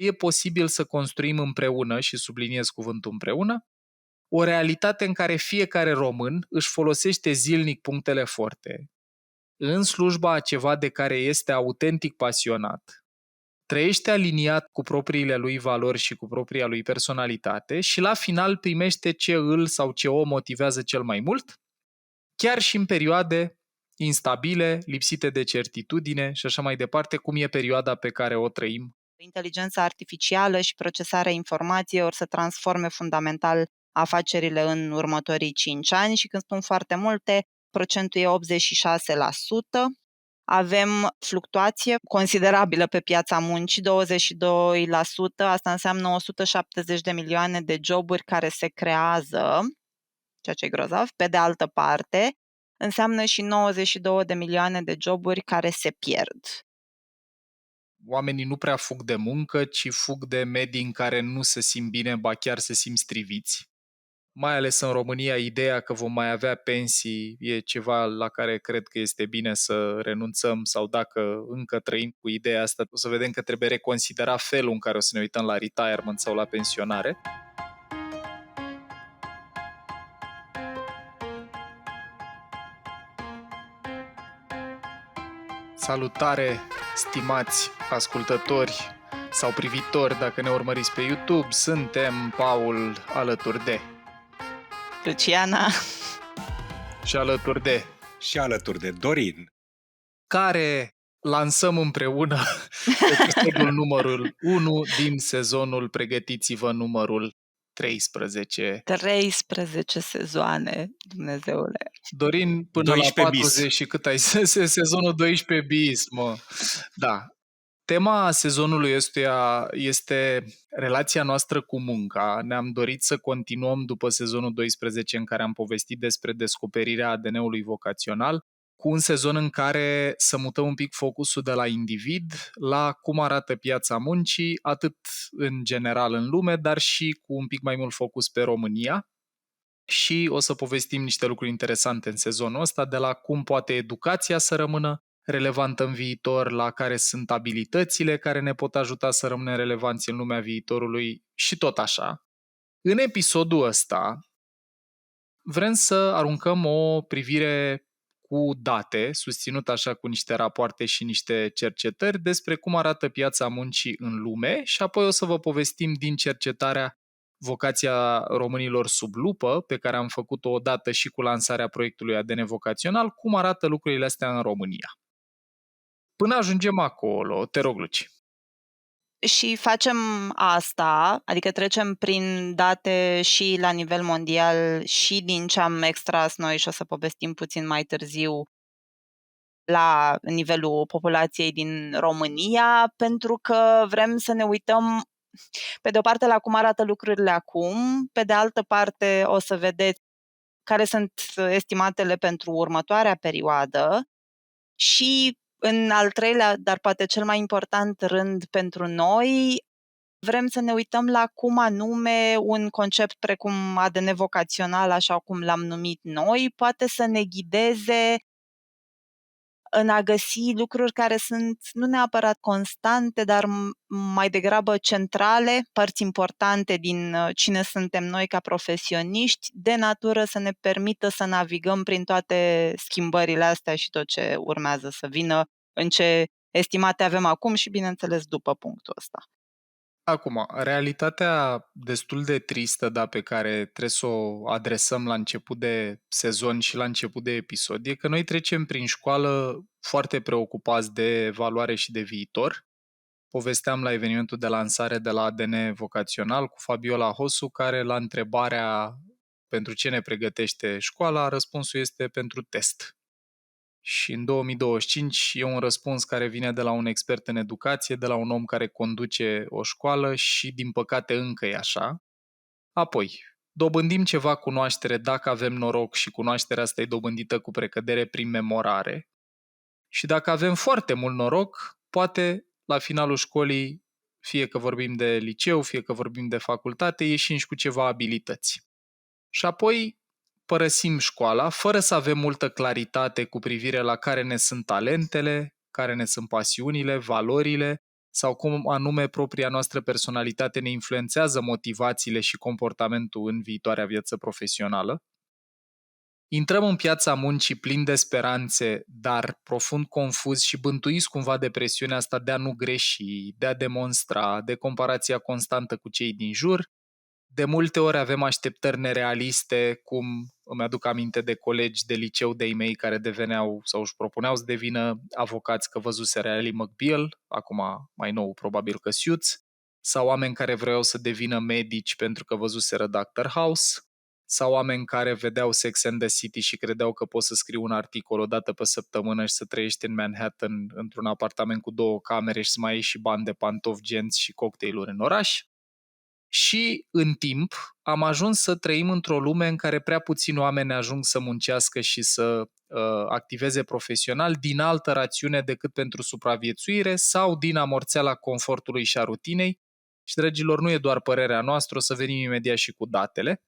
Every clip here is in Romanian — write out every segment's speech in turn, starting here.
e posibil să construim împreună, și subliniez cuvântul împreună, o realitate în care fiecare român își folosește zilnic punctele forte în slujba a ceva de care este autentic pasionat, trăiește aliniat cu propriile lui valori și cu propria lui personalitate și la final primește ce îl sau ce o motivează cel mai mult, chiar și în perioade instabile, lipsite de certitudine și așa mai departe, cum e perioada pe care o trăim. Inteligența artificială și procesarea informației or să transforme fundamental afacerile în următorii 5 ani și când spun foarte multe, procentul e 86%. Avem fluctuație considerabilă pe piața muncii, 22%, asta înseamnă 170 de milioane de joburi care se creează, ceea ce e grozav. Pe de altă parte, înseamnă și 92 de milioane de joburi care se pierd. Oamenii nu prea fug de muncă, ci fug de medii în care nu se simt bine, ba chiar se simt striviți. Mai ales în România, ideea că vom mai avea pensii e ceva la care cred că este bine să renunțăm, sau dacă încă trăim cu ideea asta, o să vedem că trebuie reconsidera felul în care o să ne uităm la retirement sau la pensionare. Salutare, stimați ascultători sau privitori, dacă ne urmăriți pe YouTube, suntem Paul alături de Luciana și alături de Dorin, care lansăm împreună episodul numărul 1 din sezonul Pregătiți-vă numărul 13. 13 sezoane, Dumnezeule. Dorin, până la 40 și cât ai zis, sezonul 12 bis, mă. Da. Tema sezonului ăstuia este relația noastră cu munca. Ne-am dorit să continuăm după sezonul 12 în care am povestit despre descoperirea ADN-ului vocațional, cu un sezon în care să mutăm un pic focusul de la individ la cum arată piața muncii, atât în general în lume, dar și cu un pic mai mult focus pe România. Și o să povestim niște lucruri interesante în sezonul ăsta, de la cum poate educația să rămână relevantă în viitor, la care sunt abilitățile care ne pot ajuta să rămânem relevanți în lumea viitorului și tot așa. În episodul ăsta vrem să aruncăm o privire cu date, susținut așa cu niște rapoarte și niște cercetări despre cum arată piața muncii în lume și apoi o să vă povestim din cercetarea Vocația românilor sub lupă, pe care am făcut-o odată și cu lansarea proiectului ADN Vocațional, cum arată lucrurile astea în România. Până ajungem acolo, te rog, Luci. Și facem asta, adică trecem prin date și la nivel mondial și din ce am extras noi și o să povestim puțin mai târziu la nivelul populației din România, pentru că vrem să ne uităm pe de o parte la cum arată lucrurile acum, pe de altă parte o să vedeți care sunt estimatele pentru următoarea perioadă și în al treilea, dar poate cel mai important rând pentru noi, vrem să ne uităm la cum anume un concept precum ADN vocațional, așa cum l-am numit noi, poate să ne ghideze în a găsi lucruri care sunt nu neapărat constante, dar mai degrabă centrale, părți importante din cine suntem noi ca profesioniști, de natură să ne permită să navigăm prin toate schimbările astea și tot ce urmează să vină, în ce estimate avem acum și, bineînțeles, după punctul ăsta. Acum, realitatea destul de tristă, da, pe care trebuie să o adresăm la început de sezon și la început de episod, e că noi trecem prin școală foarte preocupați de valoare și de viitor. Povesteam la evenimentul de lansare de la ADN Vocațional cu Fabiola Hosu, care la întrebarea pentru ce ne pregătește școala, răspunsul este pentru test. Și în 2025 e un răspuns care vine de la un expert în educație, de la un om care conduce o școală și, din păcate, încă e așa. Apoi, dobândim ceva cunoaștere dacă avem noroc și cunoașterea asta e dobândită cu precădere prin memorare. Și dacă avem foarte mult noroc, poate la finalul școlii, fie că vorbim de liceu, fie că vorbim de facultate, ieșim și cu ceva abilități. Și apoi părăsim școala fără să avem multă claritate cu privire la care ne sunt talentele, care ne sunt pasiunile, valorile, sau cum anume propria noastră personalitate ne influențează motivațiile și comportamentul în viitoarea viață profesională. Intrăm în piața muncii plini de speranțe, dar profund confuzi și bântuiți cumva de presiunea asta de a nu greși, de a demonstra, de comparația constantă cu cei din jur. De multe ori avem așteptări nerealiste, cum îmi aduc aminte de colegi de liceu de-ai mei care deveneau sau își propuneau să devină avocați că văzuseră Ally McBeal, acum mai nou probabil că Suits, sau oameni care vreau să devină medici pentru că văzuseră Dr. House, sau oameni care vedeau Sex and the City și credeau că poți să scrii un articol o dată pe săptămână și să trăiești în Manhattan într-un apartament cu 2 camere și să mai iei și bani de pantofi, genți și cocktailuri în oraș. Și în timp am ajuns să trăim într-o lume în care prea puțini oameni ajung să muncească și să activeze profesional din altă rațiune decât pentru supraviețuire sau din amorțeala confortului și a rutinei. Și, dragilor, nu e doar părerea noastră, o să venim imediat și cu datele.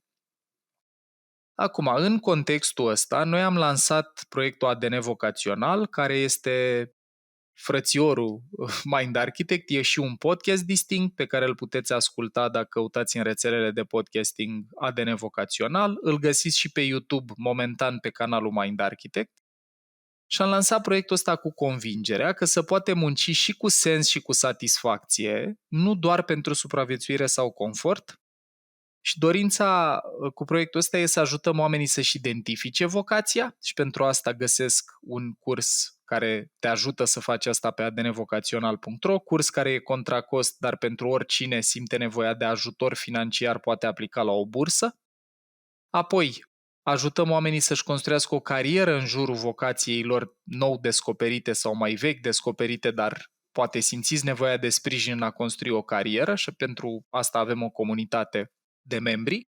Acum, în contextul ăsta, noi am lansat proiectul ADN Vocațional, care este frățiorul Mind Architect. E și un podcast distinct pe care îl puteți asculta dacă căutați în rețelele de podcasting ADN Vocațional. Îl găsiți și pe YouTube momentan pe canalul Mind Architect. Și am lansat proiectul ăsta cu convingerea că se poate munci și cu sens și cu satisfacție, nu doar pentru supraviețuire sau confort. Și dorința cu proiectul ăsta e să ajutăm oamenii să-și identifice vocația și pentru asta găsesc un curs care te ajută să faci asta pe adnvocațional.ro, curs care e contra cost, dar pentru oricine simte nevoia de ajutor financiar poate aplica la o bursă. Apoi, ajutăm oamenii să-și construiască o carieră în jurul vocației lor nou descoperite sau mai vechi descoperite, dar poate simțiți nevoia de sprijin în a construi o carieră și pentru asta avem o comunitate de membri,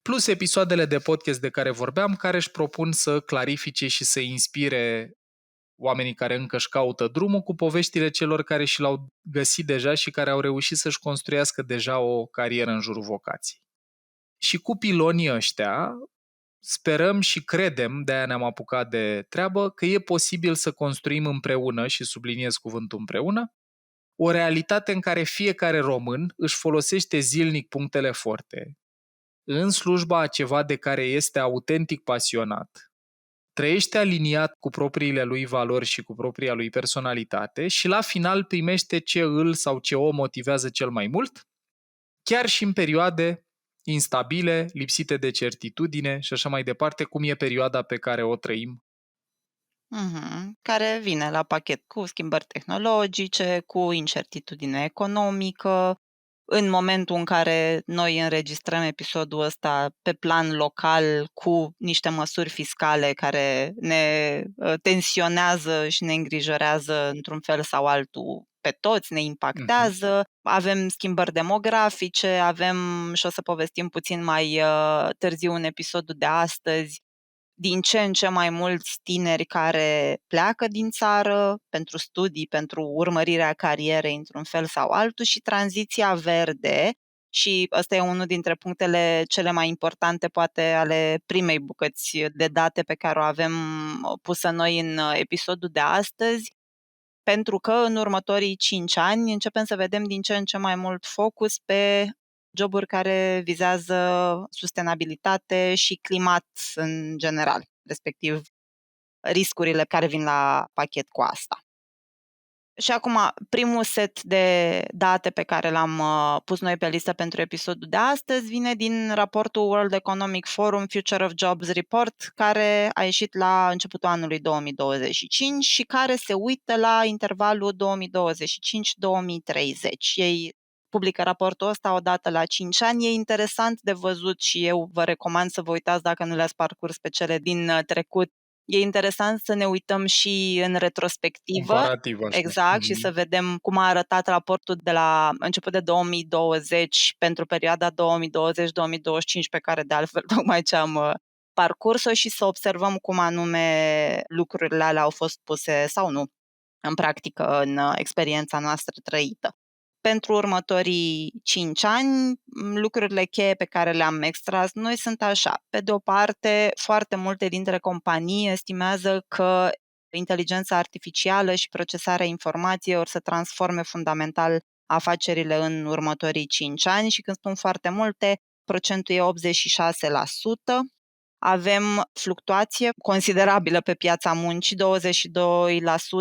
plus episoadele de podcast de care vorbeam, care își propun să clarifice și să inspire oamenii care încă își caută drumul cu poveștile celor care și l-au găsit deja și care au reușit să-și construiască deja o carieră în jurul vocației. Și cu pilonii ăștia sperăm și credem, de-aia ne-am apucat de treabă, că e posibil să construim împreună, și subliniez cuvântul împreună, o realitate în care fiecare român își folosește zilnic punctele forte în slujba a ceva de care este autentic pasionat, trăiește aliniat cu propriile lui valori și cu propria lui personalitate și la final primește ce îl sau ce o motivează cel mai mult, chiar și în perioade instabile, lipsite de certitudine și așa mai departe, cum e perioada pe care o trăim. Care vine la pachet cu schimbări tehnologice, cu incertitudine economică. În momentul în care noi înregistrăm episodul ăsta pe plan local cu niște măsuri fiscale care ne tensionează și ne îngrijorează într-un fel sau altul pe toți, ne impactează. Avem schimbări demografice, avem, și o să povestim puțin mai târziu în episodul de astăzi, din ce în ce mai mulți tineri care pleacă din țară pentru studii, pentru urmărirea carierei într-un fel sau altul și tranziția verde, și ăsta e unul dintre punctele cele mai importante poate ale primei bucăți de date pe care o avem pusă noi în episodul de astăzi, pentru că în următorii 5 ani începem să vedem din ce în ce mai mult focus pe joburi care vizează sustenabilitate și climat în general, respectiv riscurile care vin la pachet cu asta. Și acum, primul set de date pe care l-am pus noi pe listă pentru episodul de astăzi vine din raportul World Economic Forum Future of Jobs Report, care a ieșit la începutul anului 2025 și care se uită la intervalul 2025-2030. Ei publică raportul ăsta odată la 5 ani. E interesant de văzut și eu vă recomand să vă uitați dacă nu le-ați parcurs pe cele din trecut. E interesant să ne uităm și în retrospectivă. Comparativ, așa. Exact, și să vedem cum a arătat raportul de la început de 2020 pentru perioada 2020-2025, pe care de altfel tocmai ce am parcurs-o, și să observăm cum anume lucrurile alea au fost puse sau nu în practică în experiența noastră trăită. Pentru următorii 5 ani, lucrurile cheie pe care le-am extras noi sunt așa. Pe de o parte, foarte multe dintre companii estimează că inteligența artificială și procesarea informației or să transforme fundamental afacerile în următorii 5 ani și când spun foarte multe, procentul e 86%. Avem fluctuație considerabilă pe piața muncii, 22%,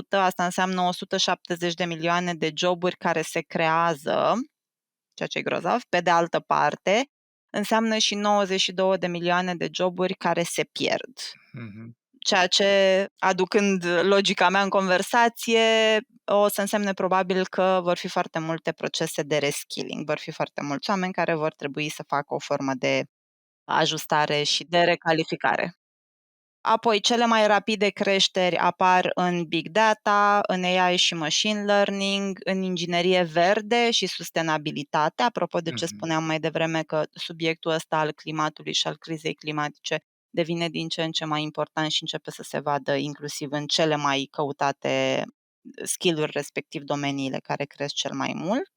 asta înseamnă 170 de milioane de joburi care se creează, ceea ce e grozav. Pe de altă parte, înseamnă și 92 de milioane de joburi care se pierd. Mhm. Ceea ce, aducând logica mea în conversație, o să însemne probabil că vor fi foarte multe procese de reskilling, vor fi foarte mulți oameni care vor trebui să facă o formă de ajustare și de recalificare. Apoi, cele mai rapide creșteri apar în big data, în AI și machine learning, în inginerie verde și sustenabilitate. Apropo de ce Mhm. spuneam mai devreme, că subiectul ăsta al climatului și al crizei climatice devine din ce în ce mai important și începe să se vadă inclusiv în cele mai căutate skill-uri, respectiv domeniile care cresc cel mai mult.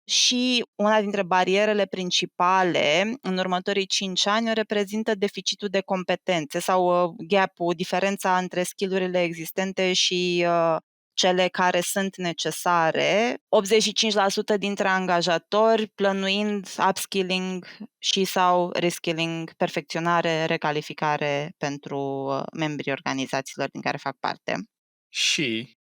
Și una dintre barierele principale în următorii 5 ani o reprezintă deficitul de competențe sau gap-ul, diferența între skill-urile existente și cele care sunt necesare. 85% dintre angajatori plănuind upskilling și sau reskilling, perfecționare, recalificare pentru membrii organizațiilor din care fac parte. Și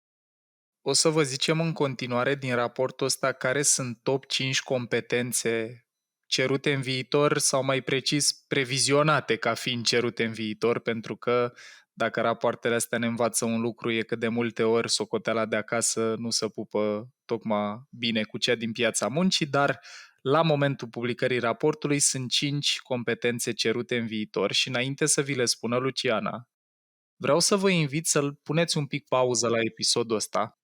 o să vă zicem în continuare din raportul ăsta care sunt top 5 competențe cerute în viitor sau mai precis previzionate ca fiind cerute în viitor, pentru că dacă rapoartele astea ne învață un lucru e că de multe ori socoteala de acasă nu se pupă tocmai bine cu cea din piața muncii, dar la momentul publicării raportului sunt 5 competențe cerute în viitor și înainte să vi le spună Luciana, vreau să vă invit să-l puneți un pic pauză la episodul ăsta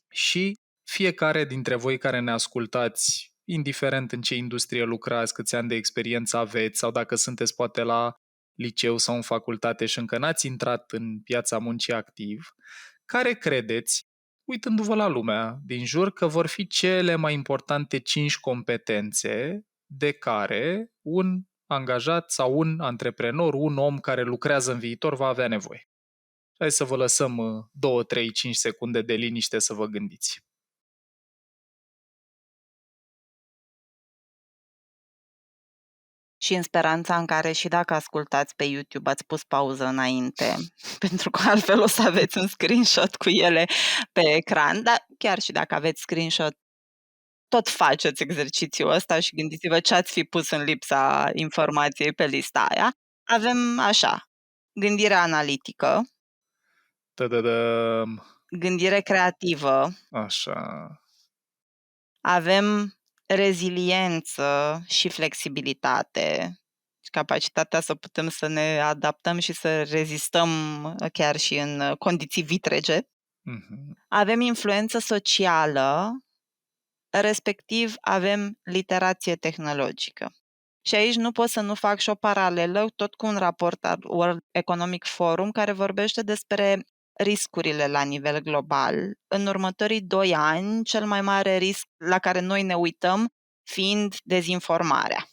și fiecare dintre voi care ne ascultați, indiferent în ce industrie lucrați, câți ani de experiență aveți sau dacă sunteți poate la liceu sau în facultate și încă n-ați intrat în piața muncii activ, care credeți, uitându-vă la lumea din jur, că vor fi cele mai importante 5 competențe de care un angajat sau un antreprenor, un om care lucrează în viitor va avea nevoie. Hai să vă lăsăm 2, 3, 5 secunde de liniște să vă gândiți. Și în speranța în care și dacă ascultați pe YouTube ați pus pauză înainte, pentru că altfel o să aveți un screenshot cu ele pe ecran, dar chiar și dacă aveți screenshot, tot faceți exercițiul ăsta și gândiți-vă ce ați fi pus în lipsa informației pe lista aia. Avem așa, gândire analitică, Tadadam. gândire creativă, Așa. avem reziliență și flexibilitate, capacitatea să putem să ne adaptăm și să rezistăm chiar și în condiții vitrege. Mhm. Avem influență socială, respectiv avem literație tehnologică. Și aici nu pot să nu fac și o paralelă tot cu un raport al World Economic Forum care vorbește despre riscurile la nivel global. În următorii 2 ani, cel mai mare risc la care noi ne uităm fiind dezinformarea.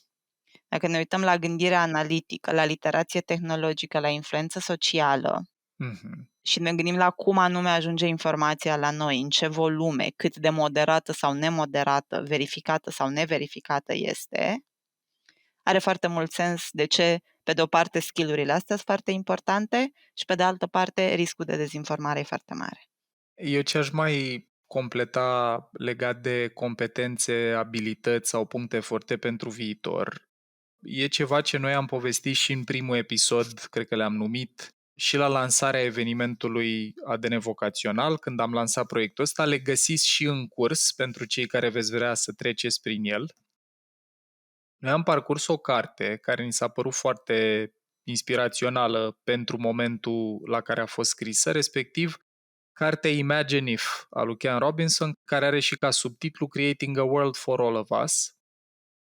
Dacă ne uităm la gândire analitică, la literație tehnologică, la influență socială Mhm. și ne gândim la cum anume ajunge informația la noi, în ce volume, cât de moderată sau nemoderată, verificată sau neverificată este, are foarte mult sens de ce, pe de o parte, skill-urile astea sunt foarte importante și, pe de altă parte, riscul de dezinformare e foarte mare. Eu ce aș mai completa legat de competențe, abilități sau puncte forte pentru viitor, e ceva ce noi am povestit și în primul episod, cred că le-am numit, și la lansarea evenimentului ADN Vocațional, când am lansat proiectul ăsta, le găsiți și în curs pentru cei care veți vrea să treceți prin el. Noi am parcurs o carte care ni s-a părut foarte inspirațională pentru momentul la care a fost scrisă, respectiv cartea Imagine If a lui Ken Robinson, care are și ca subtitlu Creating a World for All of Us.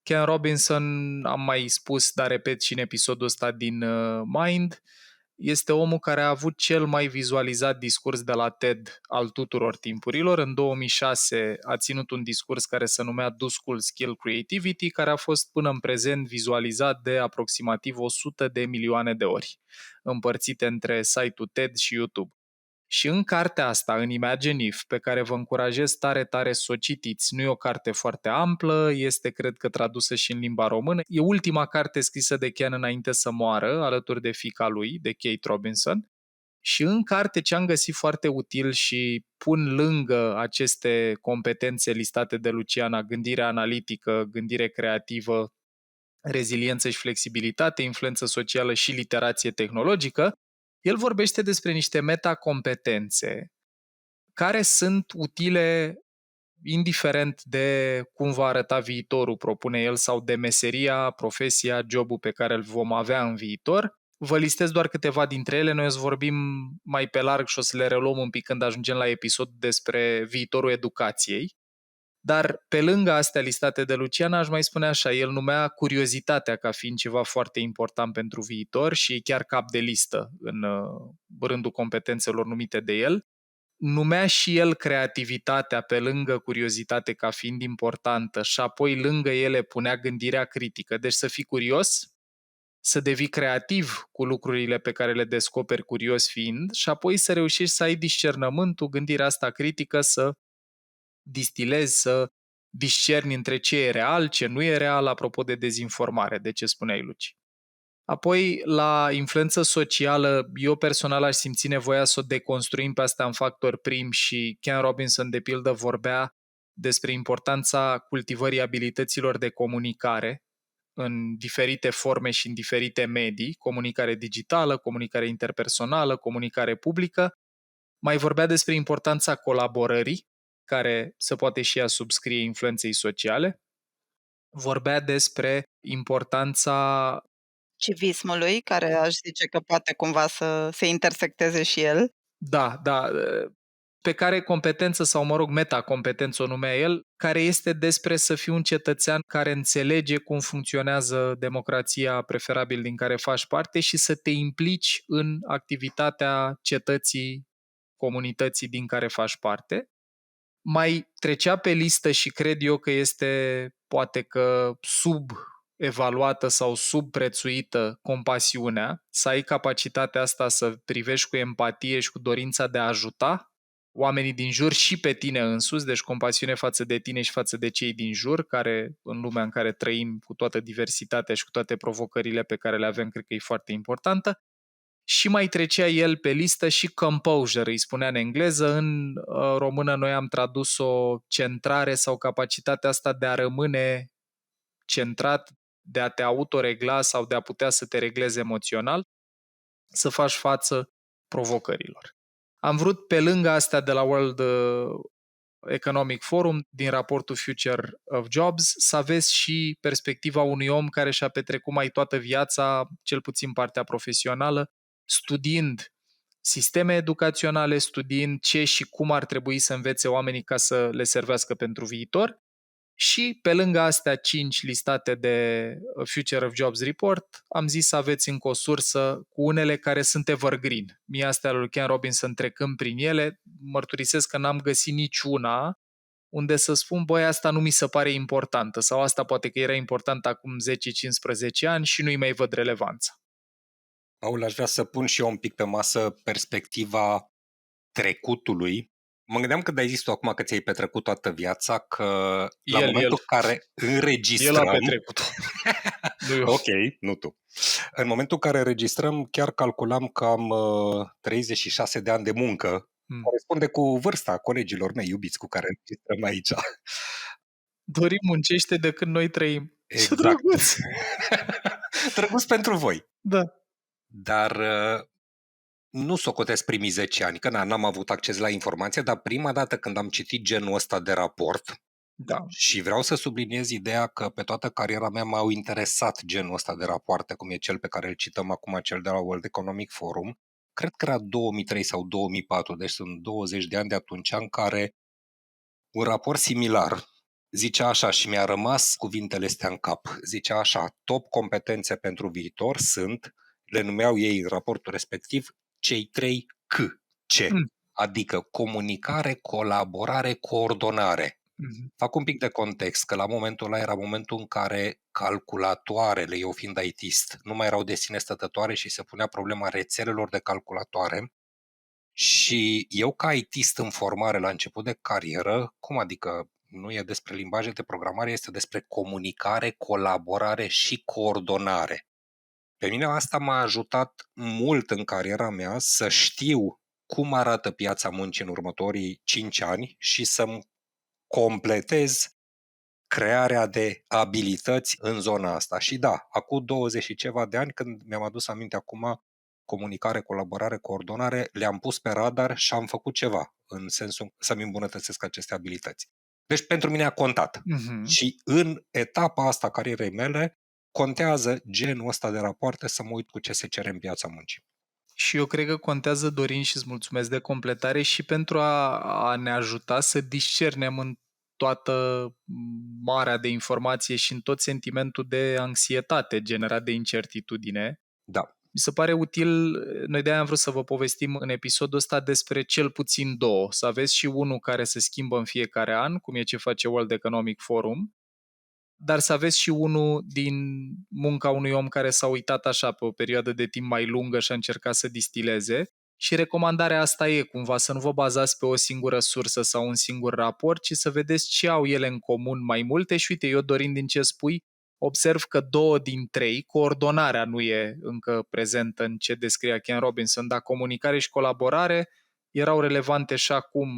Ken Robinson, am mai spus, dar repet și în episodul ăsta din Mind, este omul care a avut cel mai vizualizat discurs de la TED al tuturor timpurilor. În 2006 a ținut un discurs care se numea Do School Skill Creativity, care a fost până în prezent vizualizat de aproximativ 100 de milioane de ori, împărțite între site-ul TED și YouTube. Și în cartea asta, în Imagine If, pe care vă încurajez tare, tare să o citiți, nu e o carte foarte amplă, este, cred că, tradusă și în limba română. E ultima carte scrisă de Ken înainte să moară, alături de fiica lui, de Kate Robinson. Și în carte ce am găsit foarte util și pun lângă aceste competențe listate de Luciana, gândire analitică, gândire creativă, reziliență și flexibilitate, influență socială și literație tehnologică, el vorbește despre niște metacompetențe care sunt utile indiferent de cum va arăta viitorul, propune el, sau de meseria, profesia, jobul pe care îl vom avea în viitor. Vă listez doar câteva dintre ele, noi o să vorbim mai pe larg și o să le reluăm un pic când ajungem la episod despre viitorul educației. Dar pe lângă astea listate de Luciana, aș mai spune așa, el numea curiozitatea ca fiind ceva foarte important pentru viitor și e chiar cap de listă în rândul competențelor numite de el. Numea și el creativitatea pe lângă curiozitate ca fiind importantă și apoi lângă ele punea gândirea critică. Deci să fii curios, să devii creativ cu lucrurile pe care le descoperi curios fiind și apoi să reușești să ai discernământul, gândirea asta critică, să distilezi, să discerni între ce e real, ce nu e real, apropo de dezinformare, de ce spuneai, Luci. Apoi, la influență socială, eu personal aș simți nevoia să o deconstruim pe asta în factor prim și Ken Robinson, de pildă, vorbea despre importanța cultivării abilităților de comunicare în diferite forme și în diferite medii, comunicare digitală, comunicare interpersonală, comunicare publică. Mai vorbea despre importanța colaborării, care se poate și ea subscrie influenței sociale. Vorbea despre importanța civismului, care aș zice că poate cumva să se intersecteze și el. Da, pe care competență sau, mă rog, metacompetență o numea el, care este despre să fii un cetățean care înțelege cum funcționează democrația preferabil din care faci parte și să te implici în activitatea cetății, comunității din care faci parte. Mai trecea pe listă și cred eu că este poate că subevaluată sau subprețuită compasiunea, să ai capacitatea asta să privești cu empatie și cu dorința de a ajuta oamenii din jur și pe tine însuți, deci compasiune față de tine și față de cei din jur, care în lumea în care trăim cu toată diversitatea și cu toate provocările pe care le avem, cred că e foarte importantă. Și mai trecea el pe listă și composure, îi spunea în engleză, în română noi am tradus-o centrare sau capacitatea asta de a rămâne centrat, de a te autoregla sau de a putea să te reglezi emoțional, să faci față provocărilor. Am vrut pe lângă astea de la World Economic Forum, din raportul Future of Jobs, să aveți și perspectiva unui om care și-a petrecut mai toată viața, cel puțin partea profesională, studiind sisteme educaționale, studiind ce și cum ar trebui să învețe oamenii ca să le servească pentru viitor. Și pe lângă astea 5 listate de Future of Jobs Report, am zis să aveți încă o sursă cu unele care sunt evergreen. Mie astea lui Ken Robinson, trecând prin ele, mărturisesc că n-am găsit niciuna unde să spun, băi, asta nu mi se pare importantă sau asta poate că era important acum 10-15 ani și nu-i mai văd relevanța. Paul, aș vrea să pun și eu un pic pe masă perspectiva trecutului. Mă gândeam când ai zis tu acum că ți-ai petrecut toată viața, că la momentul în care înregistrăm... El a petrecut-o. Nu eu. Ok, nu tu. În momentul în care înregistrăm, chiar calculam că am 36 de ani de muncă. Corespunde cu vârsta colegilor mei iubiți cu care înregistrăm aici. Dorin muncește de când noi trăim. Exact. Ce drăguț! Drăguț pentru voi. Da. Dar nu socotesc primii 10 ani, că n-am avut acces la informație, dar prima dată când am citit genul ăsta de raport, da. Și vreau să subliniez ideea că pe toată cariera mea m-au interesat genul ăsta de rapoarte, cum e cel pe care îl cităm acum, cel de la World Economic Forum. Cred că era 2003 sau 2004, deci sunt 20 de ani de atunci, în care un raport similar zicea așa, și mi-a rămas cuvintele astea în cap, zicea așa: top competențe pentru viitor sunt, le numeau ei în raportul respectiv, cei 3 C. Adică comunicare, colaborare, coordonare. Fac un pic de context, că la momentul ăla era momentul în care calculatoarele, eu fiind IT-ist, nu mai erau de sine stătătoare și se punea problema rețelelor de calculatoare Și eu ca IT-ist în formare la început de carieră, cum adică nu e despre limbaje de programare, este despre comunicare, colaborare și coordonare. Pe mine asta m-a ajutat mult în cariera mea să știu cum arată piața muncii în următorii 5 ani și să-mi completez crearea de abilități în zona asta. Și da, acum 20 și ceva de ani, când mi-am adus aminte acum comunicare, colaborare, coordonare, le-am pus pe radar și am făcut ceva în sensul să-mi îmbunătățesc aceste abilități. Deci pentru mine a contat. Și în etapa asta a carierei mele contează genul ăsta de rapoarte, să mă uit cu ce se cere în piața muncii. Și eu cred că contează, Dorin, și îți mulțumesc de completare, și pentru a ne ajuta să discernem în toată marea de informație și în tot sentimentul de anxietate generat de incertitudine. Da. Mi se pare util, noi de-aia am vrut să vă povestim în episodul ăsta despre cel puțin două. Să aveți și unul care se schimbă în fiecare an, cum e ce face World Economic Forum, dar să aveți și unul din munca unui om care s-a uitat așa pe o perioadă de timp mai lungă și a încercat să distileze. Și recomandarea asta e cumva să nu vă bazați pe o singură sursă sau un singur raport, ci să vedeți ce au ele în comun mai multe. Și uite, eu, Dorin, din ce spui, observ că 2 din 3, coordonarea nu e încă prezentă în ce descria Ken Robinson, dar comunicare și colaborare erau relevante și acum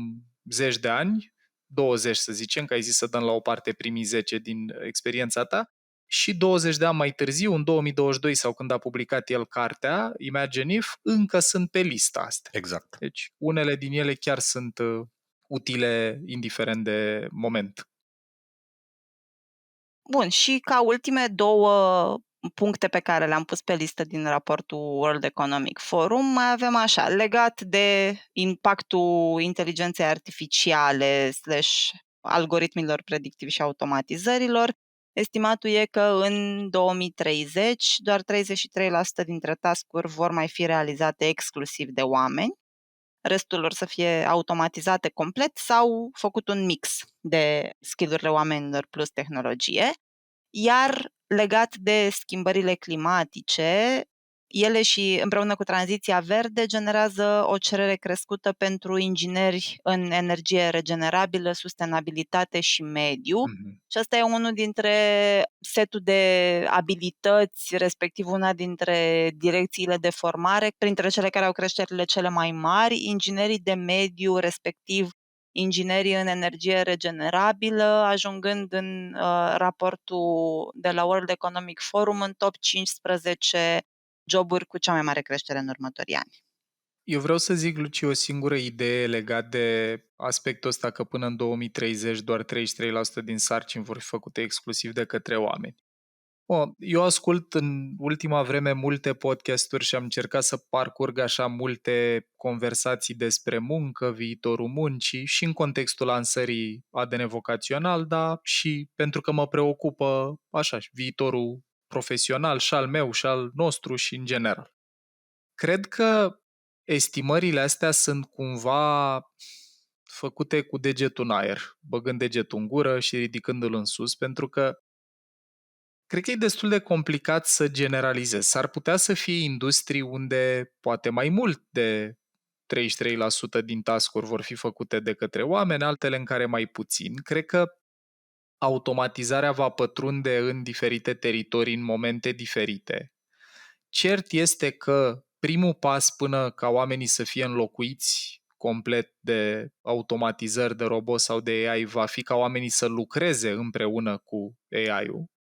10 de ani, 20 să zicem, că ai zis să dăm la o parte primii 10 din experiența ta, și 20 de ani mai târziu, în 2022 sau când a publicat el cartea, Imagine If, încă sunt pe lista asta. Exact. Deci unele din ele chiar sunt utile indiferent de moment. Bun, și ca ultime 2 puncte pe care le-am pus pe listă din raportul World Economic Forum, mai avem așa, legat de impactul inteligenței artificiale / algoritmilor predictivi și automatizărilor. Estimatul e că în 2030 doar 33% dintre task-uri vor mai fi realizate exclusiv de oameni, restul lor să fie automatizate complet sau făcut un mix de skill-urile oamenilor plus tehnologie. Iar legat de schimbările climatice, ele și împreună cu tranziția verde generează o cerere crescută pentru ingineri în energie regenerabilă, sustenabilitate și mediu. Și asta e unul dintre setul de abilități, respectiv una dintre direcțiile de formare, printre cele care au creșterile cele mai mari, inginerii de mediu, respectiv inginerii în energie regenerabilă, ajungând în raportul de la World Economic Forum în top 15 joburi cu cea mai mare creștere în următorii ani. Eu vreau să zic, Luci, o singură idee legat de aspectul ăsta că până în 2030 doar 33% din sarcini vor fi făcute exclusiv de către oameni. Eu ascult în ultima vreme multe podcasturi și am încercat să parcurg așa multe conversații despre muncă, viitorul muncii și în contextul lansării ADN vocațional, dar și pentru că mă preocupă așa viitorul profesional și al meu și al nostru și în general. Cred că estimările astea sunt cumva făcute cu degetul în aer, băgând degetul în gură și ridicându-l în sus, pentru că cred că e destul de complicat să generalizez. S-ar putea să fie industrii unde poate mai mult de 33% din task-uri vor fi făcute de către oameni, altele în care mai puțin. Cred că automatizarea va pătrunde în diferite teritorii în momente diferite. Cert este că primul pas până ca oamenii să fie înlocuiți complet de automatizări, de robot sau de AI va fi ca oamenii să lucreze împreună cu AI-ul.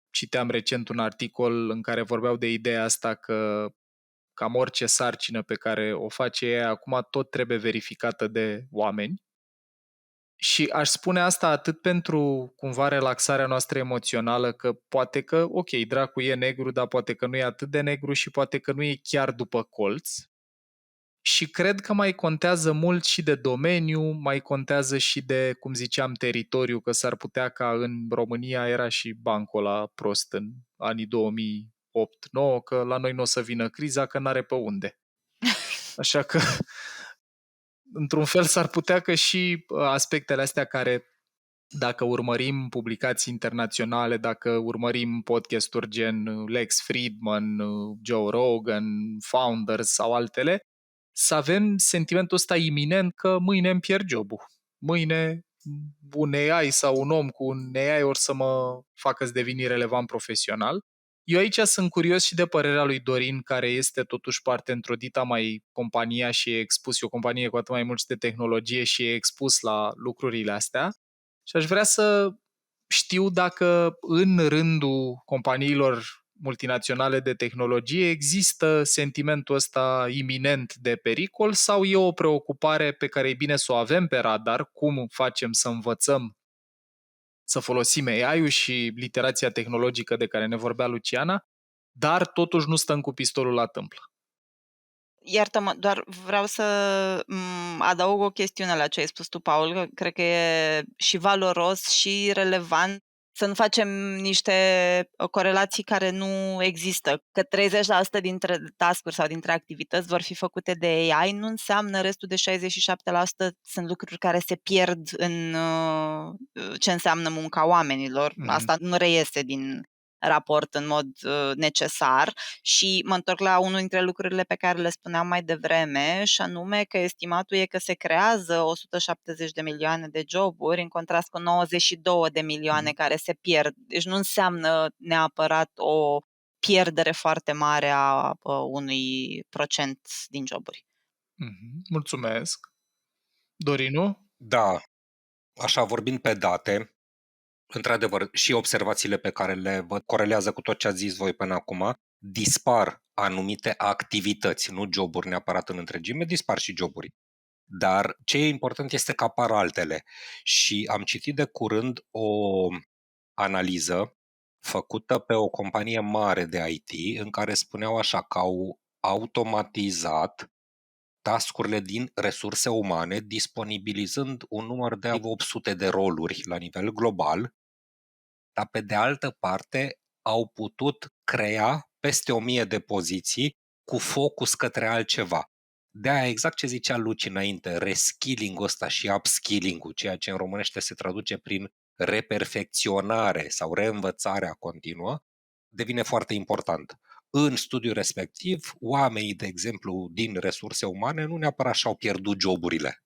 Citeam recent un articol în care vorbeau de ideea asta că cam orice sarcină pe care o face ea acum tot trebuie verificată de oameni. Și aș spune asta atât pentru cumva relaxarea noastră emoțională, că poate că, ok, dracu e negru, dar poate că nu e atât de negru și poate că nu e chiar după colț. Și cred că mai contează mult și de domeniu, mai contează și de, cum ziceam, teritoriu, că s-ar putea ca în România era și bancul ăla prost în anii 2008-2009, că la noi nu o să vină criza, că n-are pe unde. Așa că, într-un fel, s-ar putea că și aspectele astea care, dacă urmărim publicații internaționale, dacă urmărim podcasturi gen Lex Fridman, Joe Rogan, Founders sau altele, să avem sentimentul ăsta iminent că mâine îmi pierd jobul. Mâine un AI sau un om cu un AI or să mă facă să devin irelevant profesional. Eu aici sunt curios și de părerea lui Dorin, care este totuși parte într-o dita mai compania și e expus, e o companie cu atât mai mult și de tehnologie și e expus la lucrurile astea. Și aș vrea să știu dacă în rândul companiilor multinaționale de tehnologie există sentimentul ăsta iminent de pericol sau e o preocupare pe care e bine să o avem pe radar, cum facem să învățăm să folosim AI-ul și literația tehnologică de care ne vorbea Luciana, dar totuși nu stăm cu pistolul la tâmplă. Iartă-mă, doar vreau să adaug o chestiune la ce ai spus tu, Paul, că cred că e și valoros și relevant să nu facem niște corelații care nu există. Că 30% dintre task-uri sau dintre activități vor fi făcute de AI, nu înseamnă restul de 67% sunt lucruri care se pierd în ce înseamnă munca oamenilor. Asta nu reiese din raport în mod necesar și mă întorc la unul dintre lucrurile pe care le spuneam mai devreme, și anume că estimatul e că se creează 170 de milioane de joburi în contrast cu 92 de milioane care se pierd. Deci nu înseamnă neapărat o pierdere foarte mare a unui procent din joburi. Mulțumesc. Dorinu? Da, așa vorbind pe date, într-adevăr, și observațiile pe care le văd corelează cu tot ce ați zis voi până acum, dispar anumite activități, nu joburi neapărat în întregime, dispar și joburi. Dar ce e important este că apar altele. Și am citit de curând o analiză făcută pe o companie mare de IT în care spuneau așa că au automatizat task-urile din resurse umane, disponibilizând un număr de 800 de roluri la nivel global, dar pe de altă parte au putut crea peste 1000 de poziții cu focus către altceva. De-aia exact ce zicea Luci înainte, reskilling-ul ăsta și upskilling-ul, ceea ce în românește se traduce prin reperfecționare sau reînvățarea continuă, devine foarte important. În studiul respectiv, oamenii, de exemplu, din resurse umane nu neapărat și-au pierdut joburile,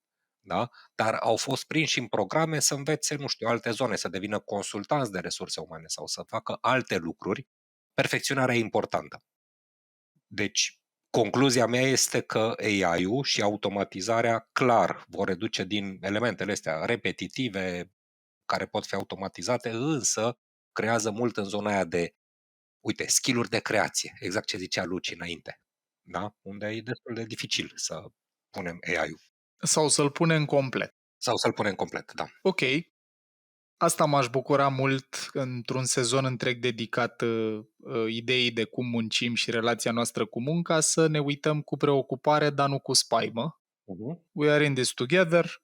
da? Dar au fost prinși în programe să învețe, nu știu, alte zone, să devină consultanți de resurse umane sau să facă alte lucruri. Perfecționarea e importantă. Deci, concluzia mea este că AI-ul și automatizarea clar vor reduce din elementele astea repetitive care pot fi automatizate, însă creează mult în zona aia de, uite, skill-uri de creație, exact ce zicea Luci înainte, da? Unde e destul de dificil să punem AI-ul. Sau să-l punem complet. Sau să-l punem complet, da. Ok. Asta m-aș bucura mult într-un sezon întreg dedicat ideii de cum muncim și relația noastră cu munca, să ne uităm cu preocupare, dar nu cu spaimă. We are in this together.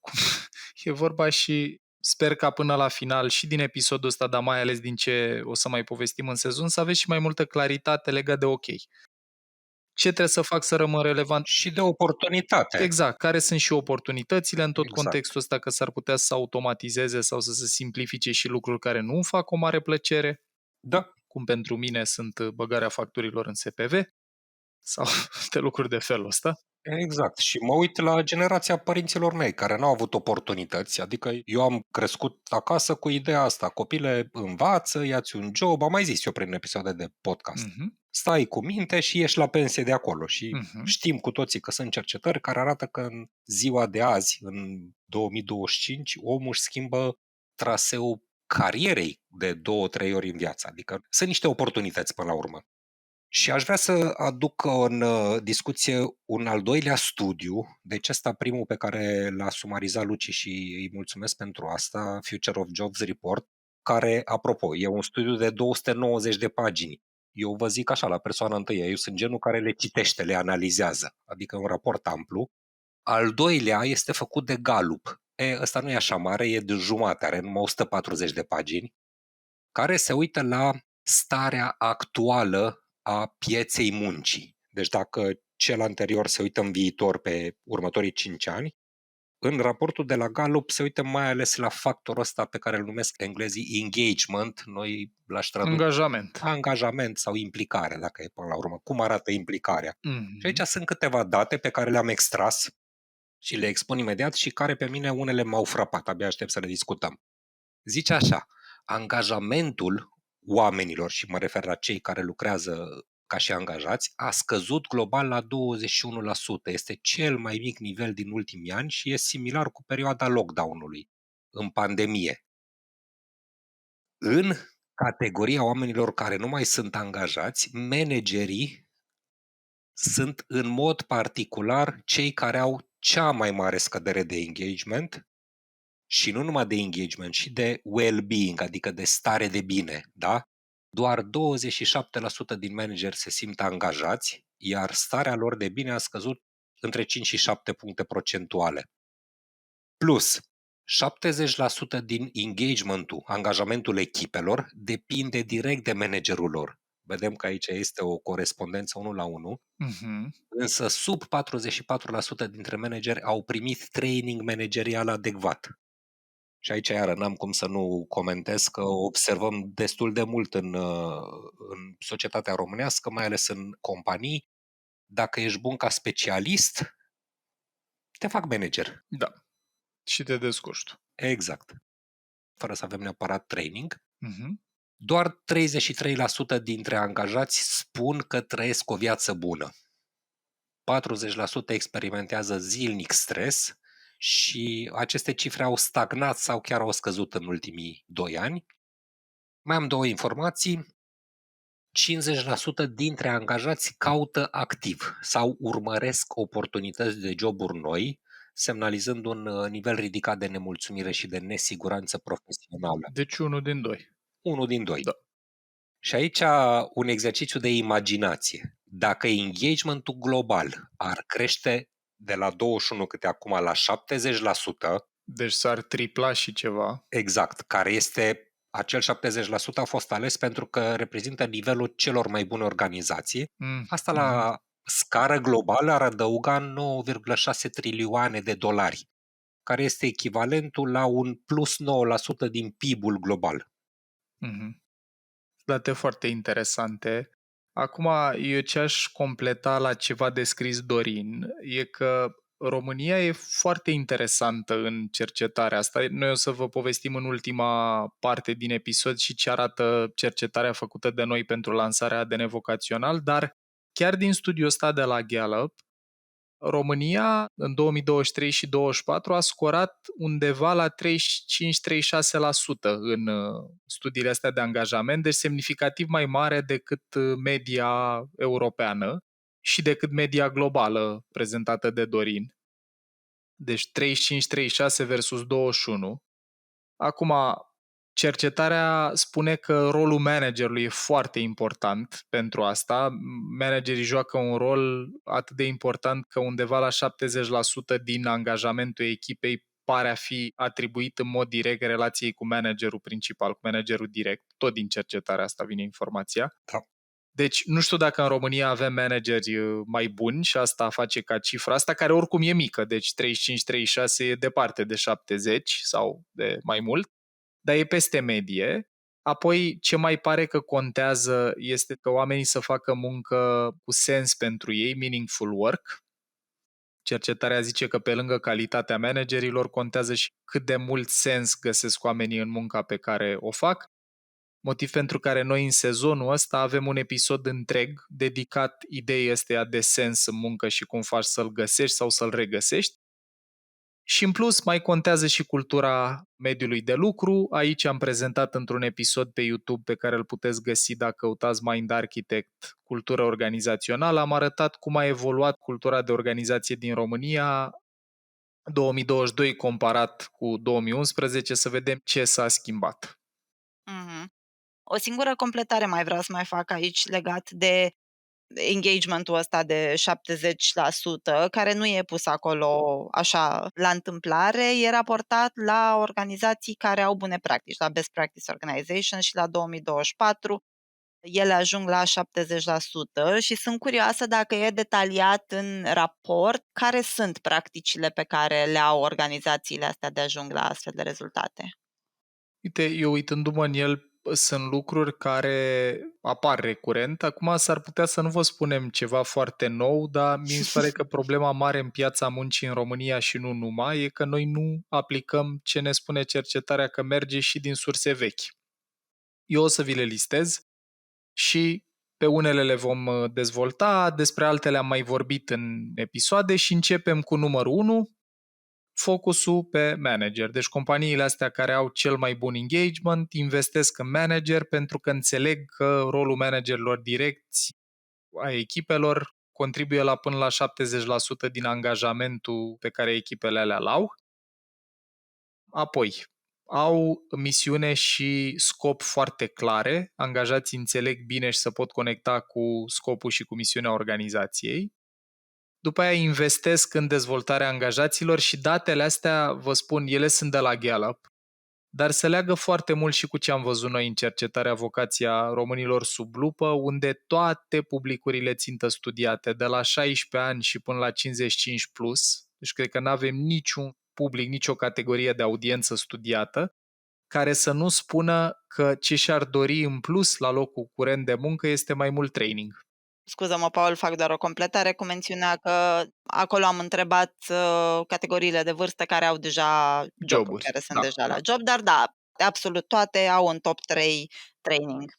E vorba și sper ca până la final și din episodul ăsta, dar mai ales din ce o să mai povestim în sezon, să aveți și mai multă claritate legat de ok. Ce trebuie să fac să rămân relevant? Și de oportunitate. Exact. Care sunt și oportunitățile în tot Exact. contextul ăsta, că s-ar putea să automatizeze sau să se simplifice și lucruri care nu îmi fac o mare plăcere? Da. Cum pentru mine sunt băgarea facturilor în SPV sau de lucruri de felul ăsta. Exact. Și mă uit la generația părinților mei care n-au avut oportunități. Adică eu am crescut acasă cu ideea asta. Copile, învață, ia-ți un job. Am mai zis eu prin episoade de podcast. Stai cu minte și ieși la pensie de acolo. Și știm cu toții că sunt cercetări care arată că în ziua de azi, în 2025, omul își schimbă traseul carierei de 2-3 ori în viață. Adică sunt niște oportunități până la urmă. Și aș vrea să aduc în discuție un al doilea studiu, deci ăsta primul pe care l-a sumarizat Luci și îi mulțumesc pentru asta, Future of Jobs Report, care, apropo, e un studiu de 290 de pagini. Eu vă zic așa, la persoana întâia, eu sunt genul care le citește, le analizează, adică un raport amplu. Al doilea este făcut de Gallup. Ăsta nu e așa mare, e de jumate, are numai 140 de pagini, care se uită la starea actuală a pieței muncii. Deci dacă cel anterior se uită în viitor pe următorii 5 ani, În raportul de la Gallup se uită mai ales la factorul ăsta pe care îl numesc englezii engagement, noi l-aș traduce Angajament. angajament sau implicare, dacă e până la urmă. Cum arată implicarea? Și aici Mhm. sunt câteva date pe care le-am extras și le expun imediat și care pe mine unele m-au frapat, abia aștept să le discutăm. Zice așa, angajamentul oamenilor, și mă refer la cei care lucrează ca și angajați, a scăzut global la 21%. Este cel mai mic nivel din ultimii ani și e similar cu perioada lockdown-ului, în pandemie. În categoria oamenilor care nu mai sunt angajați, managerii sunt în mod particular cei care au cea mai mare scădere de engagement și nu numai de engagement, și de well-being, adică de stare de bine, da? Doar 27% din manageri se simt angajați, iar starea lor de bine a scăzut între 5 și 7 puncte procentuale. Plus, 70% din engagementul, angajamentul echipelor, depinde direct de managerul lor. Vedem că aici este o corespondență 1 la 1, Mhm. însă sub 44% dintre manageri au primit training managerial adecvat. Și aici, iară, n-am cum să nu comentez că observăm destul de mult în societatea românească, mai ales în companii, dacă ești bun ca specialist, te fac manager. Da. Și te descurci tu. Exact. Fără să avem neapărat training. Mhm. Doar 33% dintre angajați spun că trăiesc o viață bună. 40% experimentează zilnic stres și aceste cifre au stagnat sau chiar au scăzut în ultimii 2 ani. Mai am 2 informații. 50% dintre angajați caută activ sau urmăresc oportunități de joburi noi, semnalizând un nivel ridicat de nemulțumire și de nesiguranță profesională. Deci 1 din 2. 1 din 2. Da. Și aici un exercițiu de imaginație. Dacă engagementul global ar crește de la 21 câte acum la 70%, Deci s-ar tripla și ceva. exact, care este acel 70% a fost ales pentru că reprezintă nivelul celor mai bune organizații. Asta la scară globală ar adăuga 9,6 trilioane de dolari, care este echivalentul la un plus 9% din PIB-ul global. Mhm. Date foarte interesante. Acum, eu ce aș completa la ceva descris Dorin e că România e foarte interesantă în cercetarea asta. Noi o să vă povestim în ultima parte din episod și ce arată cercetarea făcută de noi pentru lansarea ADN vocațional, dar chiar din studiul ăsta de la Gallup, România în 2023 și 2024 a scorat undeva la 35-36% în studiile astea de angajament, deci semnificativ mai mare decât media europeană și decât media globală prezentată de Dorin. Deci 35-36 versus 21. Acum, cercetarea spune că rolul managerului e foarte important pentru asta. Managerii joacă un rol atât de important că undeva la 70% din angajamentul echipei pare a fi atribuit în mod direct relației cu managerul principal, cu managerul direct. Tot din cercetarea asta vine informația. Da. Deci nu știu dacă în România avem manageri mai buni și asta face ca cifra asta, care oricum e mică, deci 35-36 e departe de 70 sau de mai mult, dar e peste medie. Apoi, ce mai pare că contează este că oamenii să facă muncă cu sens pentru ei, meaningful work. Cercetarea zice că pe lângă calitatea managerilor contează și cât de mult sens găsesc oamenii în munca pe care o fac. Motiv pentru care noi în sezonul ăsta avem un episod întreg dedicat ideii astea de sens în muncă și cum faci să-l găsești sau să-l regăsești. Și în plus mai contează și cultura mediului de lucru. Aici am prezentat într-un episod pe YouTube pe care îl puteți găsi dacă căutați Mind Architect, cultură organizațională. Am arătat cum a evoluat cultura de organizație din România 2022 comparat cu 2011, să vedem ce s-a schimbat. Mhm. O singură completare mai vreau să mai fac aici legat de engagementul ăsta de 70%, care nu e pus acolo așa la întâmplare, e raportat la organizații care au bune practici, la Best Practice Organization și la 2024 ele ajung la 70% și sunt curioasă dacă e detaliat în raport care sunt practicile pe care le au organizațiile astea de ajung la astfel de rezultate. Uite, eu uitându-mă în el, sunt lucruri care apar recurent. Acum s-ar putea să nu vă spunem ceva foarte nou, dar mi se pare că problema mare în piața muncii în România și nu numai e că noi nu aplicăm ce ne spune cercetarea că merge și din surse vechi. Eu o să vi le listez și pe unele le vom dezvolta, despre altele am mai vorbit în episoade și începem cu numărul 1, focusul pe manager. Deci companiile astea care au cel mai bun engagement investesc în manager pentru că înțeleg că rolul managerilor direcți a echipelor contribuie la până la 70% din angajamentul pe care echipele alea l-au. Apoi, au misiune și scop foarte clare, angajații înțeleg bine și se pot conecta cu scopul și cu misiunea organizației. După aia investesc în dezvoltarea angajaților și datele astea, vă spun, ele sunt de la Gallup, dar se leagă foarte mult și cu ce am văzut noi în cercetarea vocația românilor sub lupă, unde toate publicurile țintă studiate, de la 16 ani și până la 55 plus, deci cred că nu avem niciun public, nicio categorie de audiență studiată, care să nu spună că ce și-ar dori în plus la locul curent de muncă este mai mult training. Scuză-mă, Paul, fac doar o completare cu mențiunea că acolo am întrebat categoriile de vârstă care au deja joburi, care sunt deja la job, dar da, absolut toate au în top 3 training.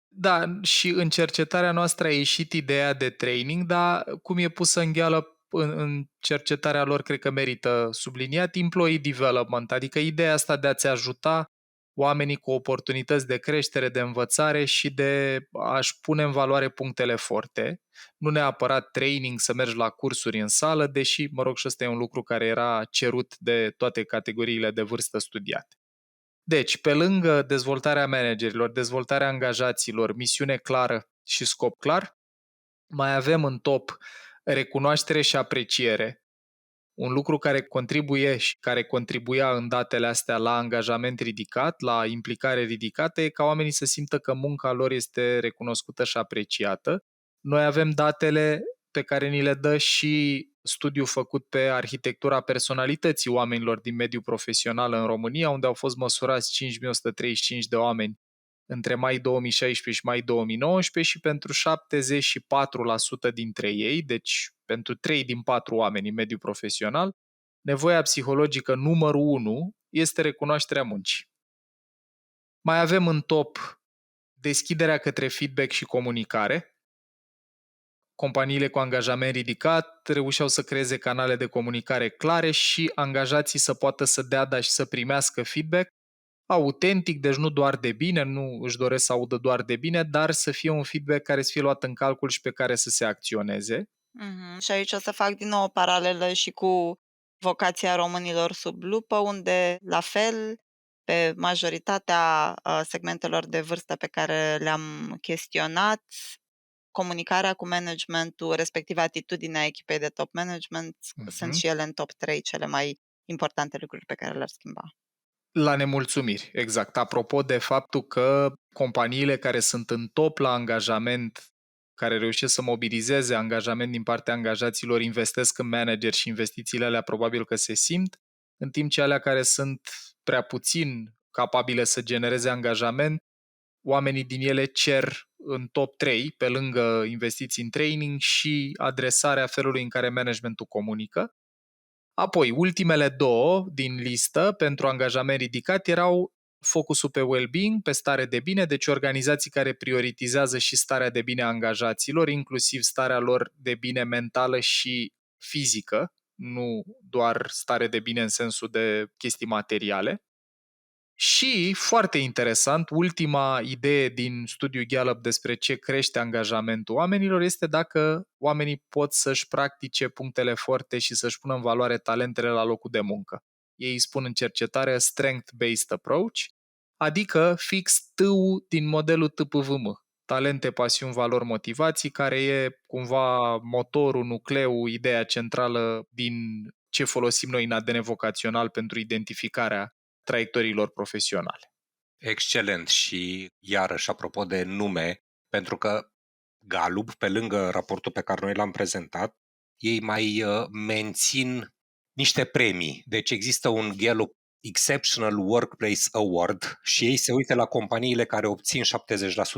Da, și în cercetarea noastră a ieșit ideea de training, dar cum e pusă în Gallup în cercetarea lor, cred că merită subliniat, employee development, adică ideea asta de a-ți ajuta oamenii cu oportunități de creștere, de învățare și de a-și pune în valoare punctele forte. Nu neapărat training, să mergi la cursuri în sală, deși, mă rog, și ăsta e un lucru care era cerut de toate categoriile de vârstă studiate. Deci, pe lângă dezvoltarea managerilor, dezvoltarea angajaților, misiune clară și scop clar, mai avem în top recunoaștere și apreciere. Un lucru care contribuie și care contribuia în datele astea la angajament ridicat, la implicare ridicată, e ca oamenii să simtă că munca lor este recunoscută și apreciată. Noi avem datele pe care ni le dă și studiul făcut pe arhitectura personalității oamenilor din mediul profesional în România, unde au fost măsurați 5135 de oameni între mai 2016 și mai 2019 și pentru 74% dintre ei, deci pentru 3 din 4 oameni în mediul profesional, nevoia psihologică numărul 1 este recunoașterea muncii. Mai avem în top deschiderea către feedback și comunicare. Companiile cu angajament ridicat reușeau să creeze canale de comunicare clare și angajații să poată să dea și să primească feedback autentic, deci nu doar de bine, nu își doresc să audă doar de bine, dar să fie un feedback care să fie luat în calcul și pe care să se acționeze. Și aici o să fac din nou o paralelă și cu vocația românilor sub lupă, unde, la fel, pe majoritatea segmentelor de vârstă pe care le-am chestionat, comunicarea cu managementul, respectiv atitudinea echipei de top management, sunt și ele în top 3 cele mai importante lucruri pe care le-ar schimba. La nemulțumiri, exact. Apropo de faptul că companiile care sunt în top la angajament, care reușesc să mobilizeze angajament din partea angajaților, investesc în manager și investițiile alea probabil că se simt, în timp ce alea care sunt prea puțin capabile să genereze angajament, oamenii din ele cer în top 3, pe lângă investiții în training și adresarea felului în care managementul comunică. Apoi, ultimele două din listă pentru angajament ridicat erau focusul pe well-being, pe stare de bine, deci organizații care prioritizează și starea de bine a angajaților, inclusiv starea lor de bine mentală și fizică, nu doar stare de bine în sensul de chestii materiale. Și, foarte interesant, ultima idee din studiul Gallup despre ce crește angajamentul oamenilor este dacă oamenii pot să-și practice punctele forte și să-și pună în valoare talentele la locul de muncă. Ei spun în cercetare strength-based approach, adică fix tâul din modelul TPVM, talente, pasiuni, valori, motivații, care e cumva motorul, nucleul, ideea centrală din ce folosim noi în ADN vocațional pentru identificarea traiectoriilor profesionale. Excelent. Și iarăși, apropo de nume, Pentru că Gallup, pe lângă raportul pe care noi l-am prezentat, ei mai mențin niște premii. Deci există un Gallup Exceptional Workplace Award și ei se uită la companiile care obțin 70%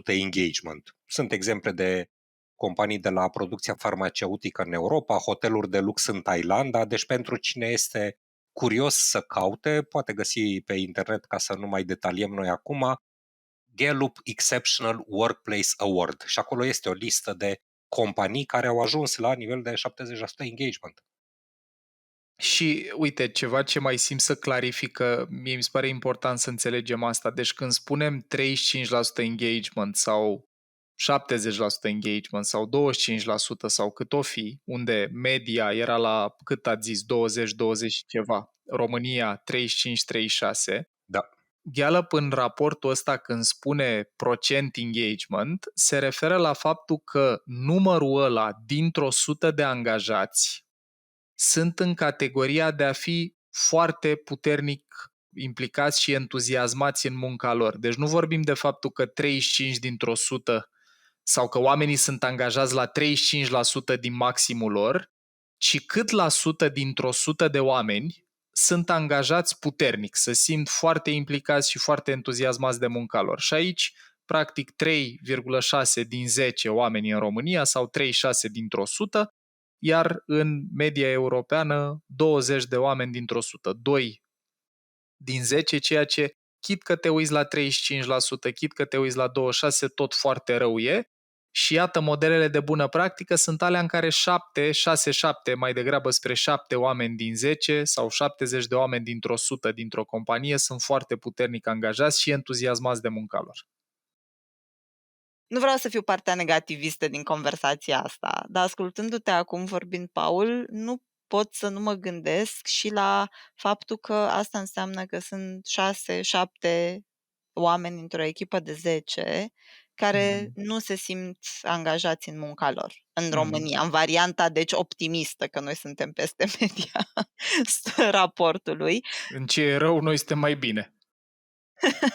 engagement. Sunt exemple de companii de la producția farmaceutică în Europa, hoteluri de lux în Thailanda, deci pentru cine este curios să caute, poate găsi pe internet, ca să nu mai detaliem noi acum, Gallup Exceptional Workplace Award. Și acolo este o listă de companii care au ajuns la nivel de 70% engagement. Și uite, ceva ce mai simt să clarifică, mie mi se pare important să înțelegem asta. Deci când spunem 35% engagement sau 70% engagement sau 25% sau cât o fi, unde media era la, cât ați zis, 20 și ceva, România 35-36, Da. Gallup în raportul ăsta când spune procent engagement, se referă la faptul că numărul ăla dintr-o 100 de angajați sunt în categoria de a fi foarte puternic implicați și entuziasmați în munca lor. Deci nu vorbim de faptul că 35 dintr-o 100 sau că oamenii sunt angajați la 35% din maximul lor, ci cât la sută dintr-o 100 de oameni sunt angajați puternic, să simt foarte implicați și foarte entuziasmați de munca lor. Și aici, practic, 3,6 din 10 oameni în România sau 36 dintr-o 100, iar în media europeană 20 de oameni dintr-o 100, 2 din 10, ceea ce chit că te uiți la 35%, chit că te uiți la 26%, tot foarte rău e. Și iată, modelele de bună practică sunt alea în care 6-7, mai degrabă spre 7 oameni din 10 sau 70 de oameni dintr-o 100 dintr-o companie sunt foarte puternic angajați și entuziasmați de munca lor. Nu vreau să fiu partea negativistă din conversația asta, dar ascultându-te acum vorbind, Paul, nu pot să nu mă gândesc și la faptul că asta înseamnă că sunt 6-7 oameni într-o echipă de 10 care nu se simt angajați în munca lor în România, în varianta, deci, optimistă, că noi suntem peste media raportului. În ce e rău, noi suntem mai bine.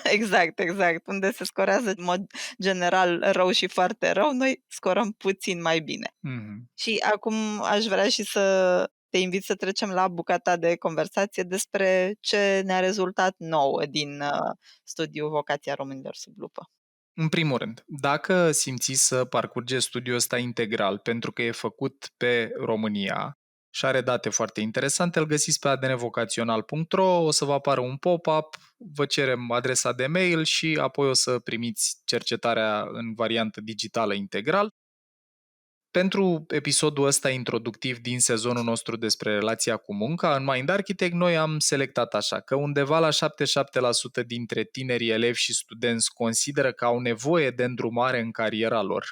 Exact. Unde se scorează în mod general rău și foarte rău, noi scorăm puțin mai bine. Și acum aș vrea și să te invit să trecem la bucata de conversație despre ce ne-a rezultat nouă din studiul Vocația Românilor sub lupă. În primul rând, dacă simțiți să parcurgeți studiul ăsta integral pentru că e făcut pe România și are date foarte interesante, îl găsiți pe adnvocațional.ro, o să vă apară un pop-up, vă cerem adresa de mail și apoi o să primiți cercetarea în variantă digitală integral. Pentru episodul ăsta introductiv din sezonul nostru despre relația cu munca, în Mind Architect noi am selectat așa, că undeva la 77% dintre tinerii elevi și studenți consideră că au nevoie de îndrumare în cariera lor.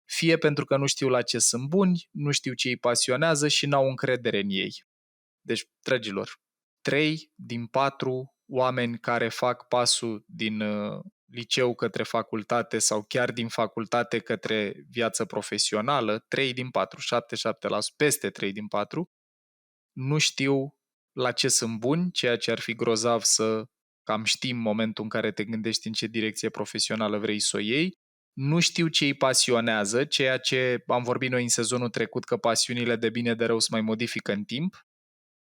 Fie pentru că nu știu la ce sunt buni, nu știu ce îi pasionează și n-au încredere în ei. Deci, dragilor, 3 din 4 oameni care fac pasul din liceu către facultate sau chiar din facultate către viață profesională, 3 din 4, 77%, peste 3 din 4, nu știu la ce sunt buni, ceea ce ar fi grozav să cam știi în momentul în care te gândești în ce direcție profesională vrei să o iei, nu știu ce îi pasionează, ceea ce am vorbit noi în sezonul trecut că pasiunile de bine de rău se mai modifică în timp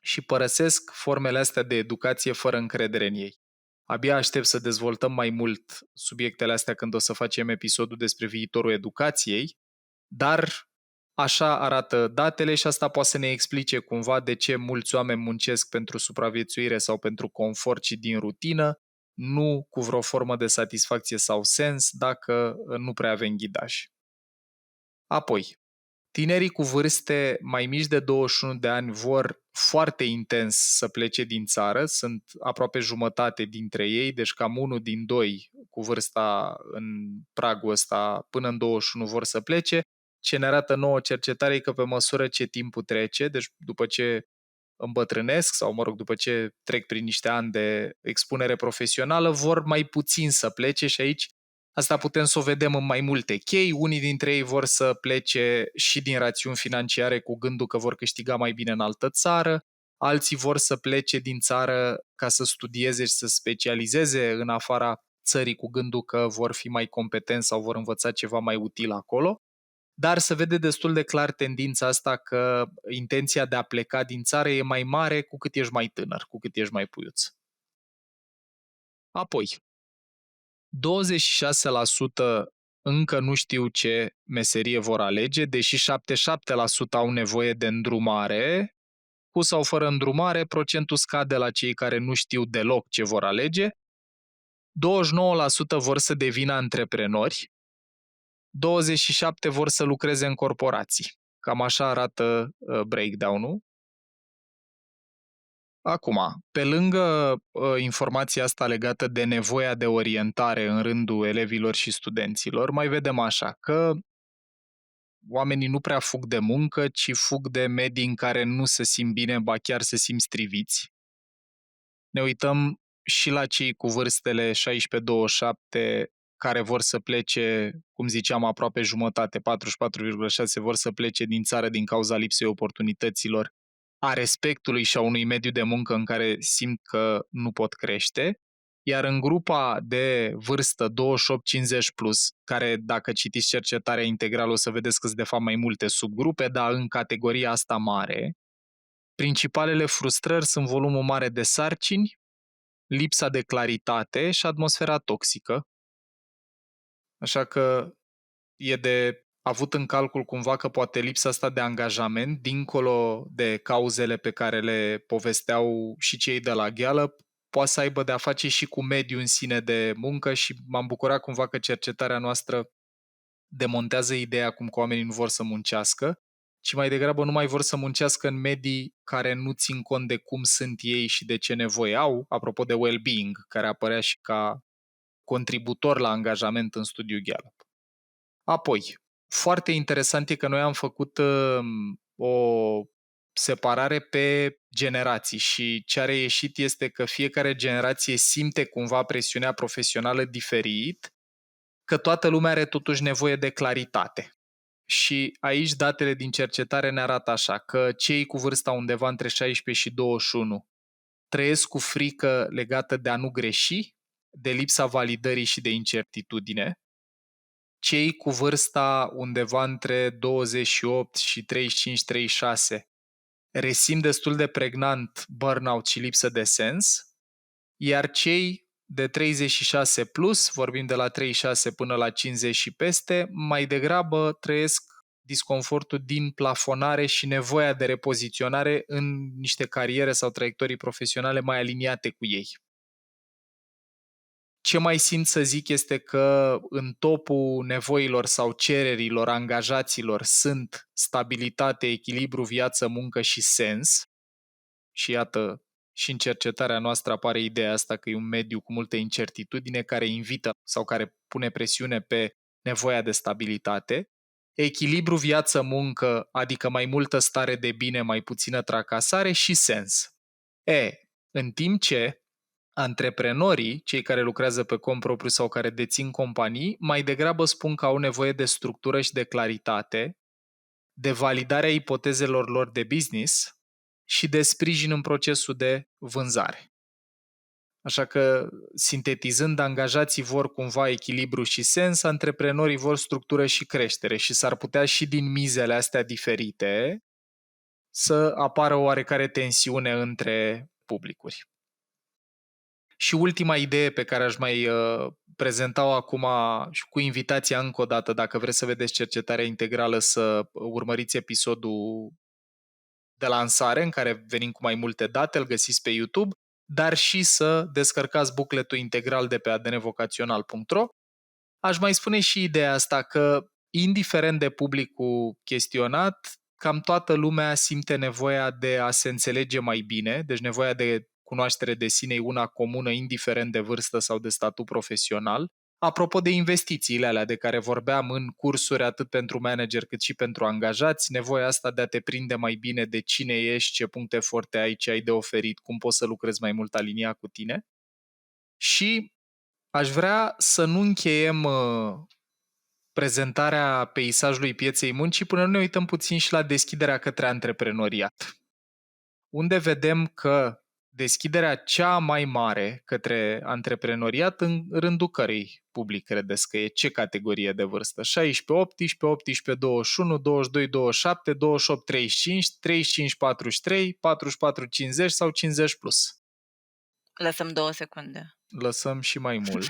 și părăsesc formele astea de educație fără încredere în ei. Abia aștept să dezvoltăm mai mult subiectele astea când o să facem episodul despre viitorul educației, dar așa arată datele și asta poate să ne explice cumva de ce mulți oameni muncesc pentru supraviețuire sau pentru confort și din rutină, nu cu vreo formă de satisfacție sau sens dacă nu prea avem ghidaj. Apoi, tinerii cu vârste mai mici de 21 de ani vor foarte intens să plece din țară, sunt aproape jumătate dintre ei, deci cam 1 din 2 cu vârsta în pragul ăsta până în 21 vor să plece. Ce ne arată nouă cercetare e că pe măsură ce timpul trece, deci după ce îmbătrânesc sau, după ce trec prin niște ani de expunere profesională, vor mai puțin să plece și aici asta putem să o vedem în mai multe chei. Unii dintre ei vor să plece și din rațiuni financiare cu gândul că vor câștiga mai bine în altă țară, alții vor să plece din țară ca să studieze și să specializeze în afara țării cu gândul că vor fi mai competenți sau vor învăța ceva mai util acolo, dar se vede destul de clar tendința asta că intenția de a pleca din țară e mai mare cu cât ești mai tânăr, cu cât ești mai puiuț. Apoi, 26% încă nu știu ce meserie vor alege, deși 77% au nevoie de îndrumare. Cu sau fără îndrumare, procentul scade la cei care nu știu deloc ce vor alege. 29% vor să devină antreprenori, 27% vor să lucreze în corporații. Cam așa arată breakdown-ul. Acum, pe lângă informația asta legată de nevoia de orientare în rândul elevilor și studenților, mai vedem așa, că oamenii nu prea fug de muncă, ci fug de medii în care nu se simt bine, ba chiar se simt striviți. Ne uităm și la cei cu vârstele 16-27 care vor să plece, cum ziceam, aproape jumătate, 44,6 vor să plece din țară din cauza lipsei oportunităților, a respectului și a unui mediu de muncă în care simt că nu pot crește, iar în grupa de vârstă 28-50+, care dacă citiți cercetarea integrală o să vedeți că sunt de fapt mai multe subgrupe, dar în categoria asta mare, principalele frustrări sunt volumul mare de sarcini, lipsa de claritate și atmosfera toxică. Așa că e de avut în calcul cumva că poate lipsa asta de angajament, dincolo de cauzele pe care le povesteau și cei de la Gallup, poate să aibă de-a face și cu mediul în sine de muncă și m-am bucurat cumva că cercetarea noastră demontează ideea cum că oamenii nu vor să muncească, ci mai degrabă nu mai vor să muncească în medii care nu țin cont de cum sunt ei și de ce nevoie au, apropo de well-being, care apărea și ca contributor la angajament în studiul Gallup. Apoi, foarte interesant e că noi am făcut o separare pe generații și ce a reieșit este că fiecare generație simte cumva presiunea profesională diferit, că toată lumea are totuși nevoie de claritate. Și aici datele din cercetare ne arată așa, că cei cu vârsta undeva între 16 și 21 trăiesc cu frică legată de a nu greși, de lipsa validării și de incertitudine. Cei cu vârsta undeva între 28 și 35-36 resimt destul de pregnant burnout și lipsă de sens, iar cei de 36 plus, vorbim de la 36 până la 50 și peste, mai degrabă trăiesc disconfortul din plafonare și nevoia de repoziționare în niște cariere sau traiectorii profesionale mai aliniate cu ei. Ce mai simt să zic este că în topul nevoilor sau cererilor angajaților sunt stabilitate, echilibru, viață, muncă și sens. Și iată, și în cercetarea noastră apare ideea asta că e un mediu cu multă incertitudine care invită sau care pune presiune pe nevoia de stabilitate. Echilibru viață-muncă, adică mai multă stare de bine, mai puțină tracasare și sens. În timp ce antreprenorii, cei care lucrează pe cont propriu sau care dețin companii, mai degrabă spun că au nevoie de structură și de claritate, de validarea ipotezelor lor de business și de sprijin în procesul de vânzare. Așa că, sintetizând, angajații vor cumva echilibru și sens, antreprenorii vor structură și creștere și s-ar putea și din mizele astea diferite să apară o oarecare tensiune între publicuri. Și ultima idee pe care aș mai prezenta-o acum și cu invitația încă o dată, dacă vreți să vedeți cercetarea integrală, să urmăriți episodul de lansare în care venim cu mai multe date, îl găsiți pe YouTube, dar și să descărcați bucletul integral de pe adnvocațional.ro. Aș mai spune și ideea asta că, indiferent de publicul chestionat, cam toată lumea simte nevoia de a se înțelege mai bine, deci nevoia de cunoaștere de sine e una comună, indiferent de vârstă sau de statut profesional. Apropo de investițiile alea de care vorbeam în cursuri atât pentru manager cât și pentru angajați, nevoia asta de a te prinde mai bine de cine ești, ce puncte forte ai, ce ai de oferit, cum poți să lucrezi mai mult aliniat cu tine. Și aș vrea să nu încheiem prezentarea peisajului pieței muncii până nu ne uităm puțin și la deschiderea către antreprenoriat, unde vedem că deschiderea cea mai mare către antreprenoriat în rândul cărei public credeți că e? Ce categorie de vârstă? 16-18, 18-21, 22-27, 28-35, 35-43, 44-50 sau 50+? Plus? Lăsăm 2 secunde. Lăsăm și mai mult.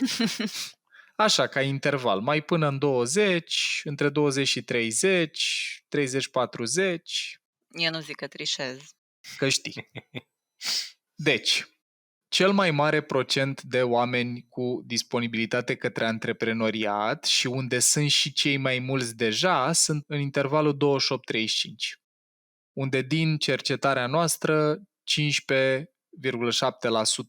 Așa, ca interval, mai până în 20, între 20 și 30, 30-40. Eu nu zic că trișez. Că știi. Deci, cel mai mare procent de oameni cu disponibilitate către antreprenoriat și unde sunt și cei mai mulți deja sunt în intervalul 28-35, unde din cercetarea noastră 15,7%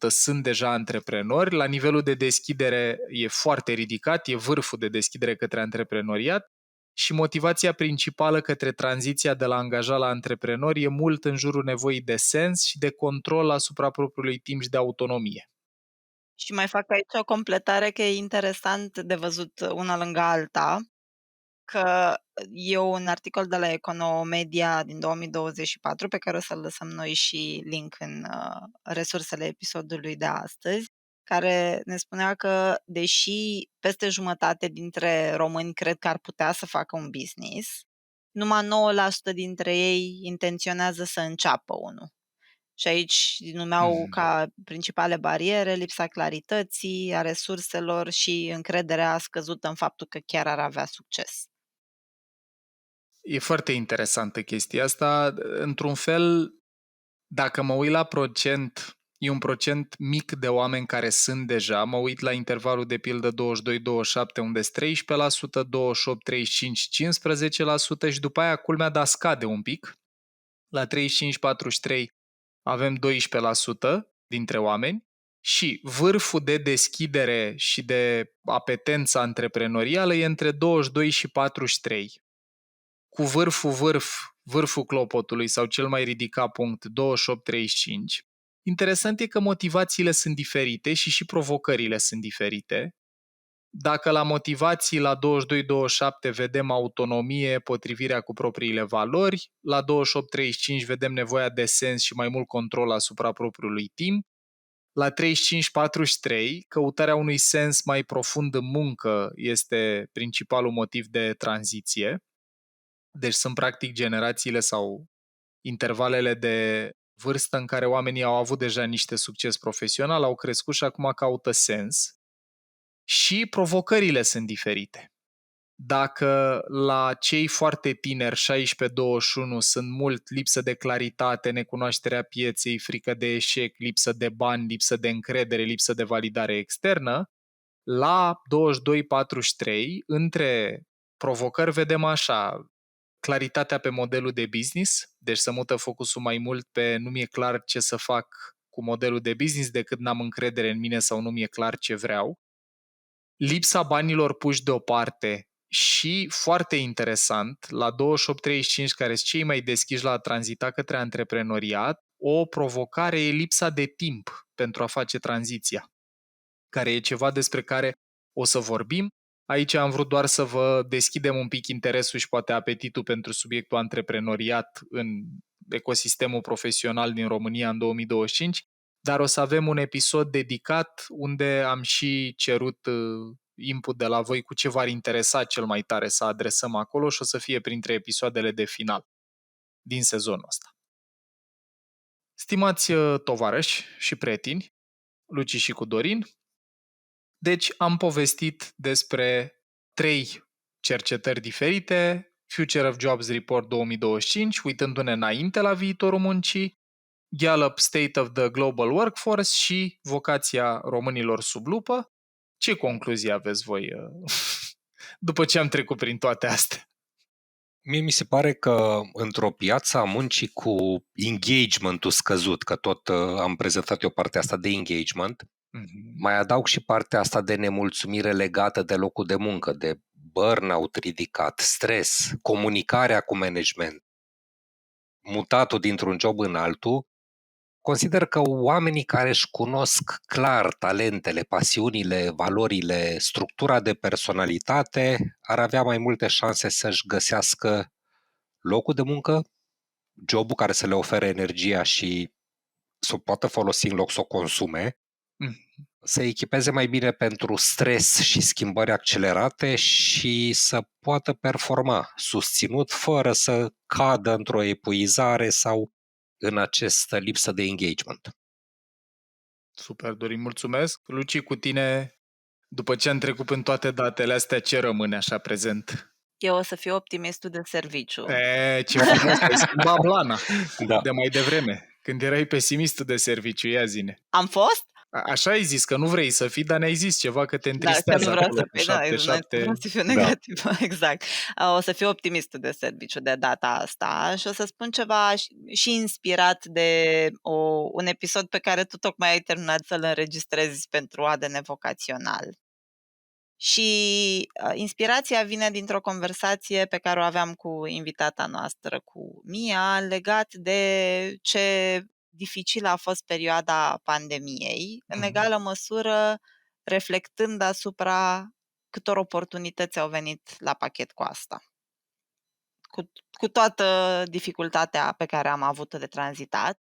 sunt deja antreprenori. La nivelul de deschidere e foarte ridicat, e vârful de deschidere către antreprenoriat și motivația principală către tranziția de la angajat la antreprenor e mult în jurul nevoii de sens și de control asupra propriului timp și de autonomie. Și mai fac aici o completare că e interesant de văzut una lângă alta, că e un articol de la Economedia din 2024, pe care o să-l lăsăm noi și link în resursele episodului de astăzi, care ne spunea că, deși peste jumătate dintre români cred că ar putea să facă un business, numai 9% dintre ei intenționează să înceapă unul. Și aici numeau ca principale bariere lipsa clarității, a resurselor și încrederea scăzută în faptul că chiar ar avea succes. E foarte interesantă chestia asta. Într-un fel, dacă mă uit la procent, e un procent mic de oameni care sunt deja. Mă uit la intervalul de pildă 22-27, unde sunt 13%, 28-35, 15% și după aia culmea, dar scade un pic. La 35-43 avem 12% dintre oameni și vârful de deschidere și de apetență antreprenorială e între 22 și 43. Cu vârful clopotului sau cel mai ridicat punct, 28-35. Interesant e că motivațiile sunt diferite și provocările sunt diferite. Dacă la motivații la 22-27 vedem autonomie, potrivirea cu propriile valori, la 28-35 vedem nevoia de sens și mai mult control asupra propriului timp, la 35-43 căutarea unui sens mai profund în muncă este principalul motiv de tranziție. Deci sunt practic generațiile sau intervalele de vârstă în care oamenii au avut deja niște succes profesional, au crescut și acum caută sens. Și provocările sunt diferite. Dacă la cei foarte tineri, 16-21, sunt mult lipsă de claritate, necunoașterea pieței, frică de eșec, lipsă de bani, lipsă de încredere, lipsă de validare externă, la 22-43, între provocări vedem așa, claritatea pe modelul de business, deci să mută focusul mai mult pe nu mi-e clar ce să fac cu modelul de business decât n-am încredere în mine sau nu mi-e clar ce vreau. Lipsa banilor puși deoparte și, foarte interesant, la 28-35, care sunt cei mai deschiși la a tranzita către antreprenoriat, o provocare e lipsa de timp pentru a face tranziția, care e ceva despre care o să vorbim. Aici am vrut doar să vă deschidem un pic interesul și poate apetitul pentru subiectul antreprenoriat în ecosistemul profesional din România în 2025, dar o să avem un episod dedicat unde am și cerut input de la voi cu ce v-ar interesa cel mai tare să adresăm acolo și o să fie printre episoadele de final din sezonul ăsta. Stimați tovarăși și prieteni, Luci și cu Dorin, deci am povestit despre 3 cercetări diferite, Future of Jobs Report 2025, uitându-ne înainte la viitorul muncii, Gallup State of the Global Workforce și vocația românilor sub lupă. Ce concluzie aveți voi după ce am trecut prin toate astea? Mie mi se pare că într-o piață a muncii cu engagement-ul scăzut, că tot am prezentat eu partea asta de engagement, mai adaug și partea asta de nemulțumire legată de locul de muncă, de burnout ridicat, stres, comunicarea cu management, mutatul dintr-un job în altul. Consider că oamenii care își cunosc clar talentele, pasiunile, valorile, structura de personalitate ar avea mai multe șanse să-și găsească locul de muncă, jobul care să le ofere energia și să o poată folosi în loc să o consume, Mm. să echipeze mai bine pentru stres și schimbări accelerate și să poată performa susținut fără să cadă într-o epuizare sau în această lipsă de engagement. Super, Dorin, mulțumesc. Luci, cu tine, după ce am trecut în toate datele astea, ce rămâne așa prezent? Eu o să fiu optimistul de serviciu. Ce frumos, ai schimbat blana Da. de mai devreme, când erai pesimistul de serviciu, ia zine. Am fost? Așa ai zis, că nu vrei să fii, dar ne-ai zis ceva că te Da, că întristează nu vreau acolo să cu fiu, vreau să fiu Da. negativ, exact. O să fiu optimistul de serviciu de data asta și o să spun ceva și inspirat de un episod pe care tu tocmai ai terminat să-l înregistrezi pentru ADN Vocațional. Și inspirația vine dintr-o conversație pe care o aveam cu invitata noastră, cu Mia, legat de ce dificilă a fost perioada pandemiei, în egală măsură reflectând asupra câtor oportunități au venit la pachet cu asta. Cu toată dificultatea pe care am avut-o de tranzitat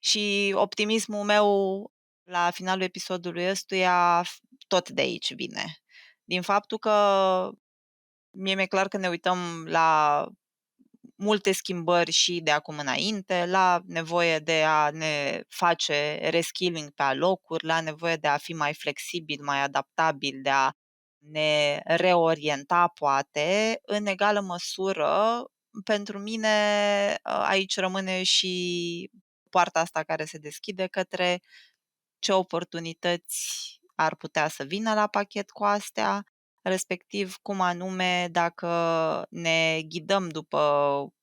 și optimismul meu la finalul episodului ăstuia tot de aici vine. Din faptul că mie mi-e clar că ne uităm la multe schimbări și de acum înainte, la nevoie de a ne face reskilling pe alocuri, la nevoie de a fi mai flexibil, mai adaptabil, de a ne reorienta poate, în egală măsură, pentru mine aici rămâne și poarta asta care se deschide către ce oportunități ar putea să vină la pachet cu astea, respectiv cum anume dacă ne ghidăm după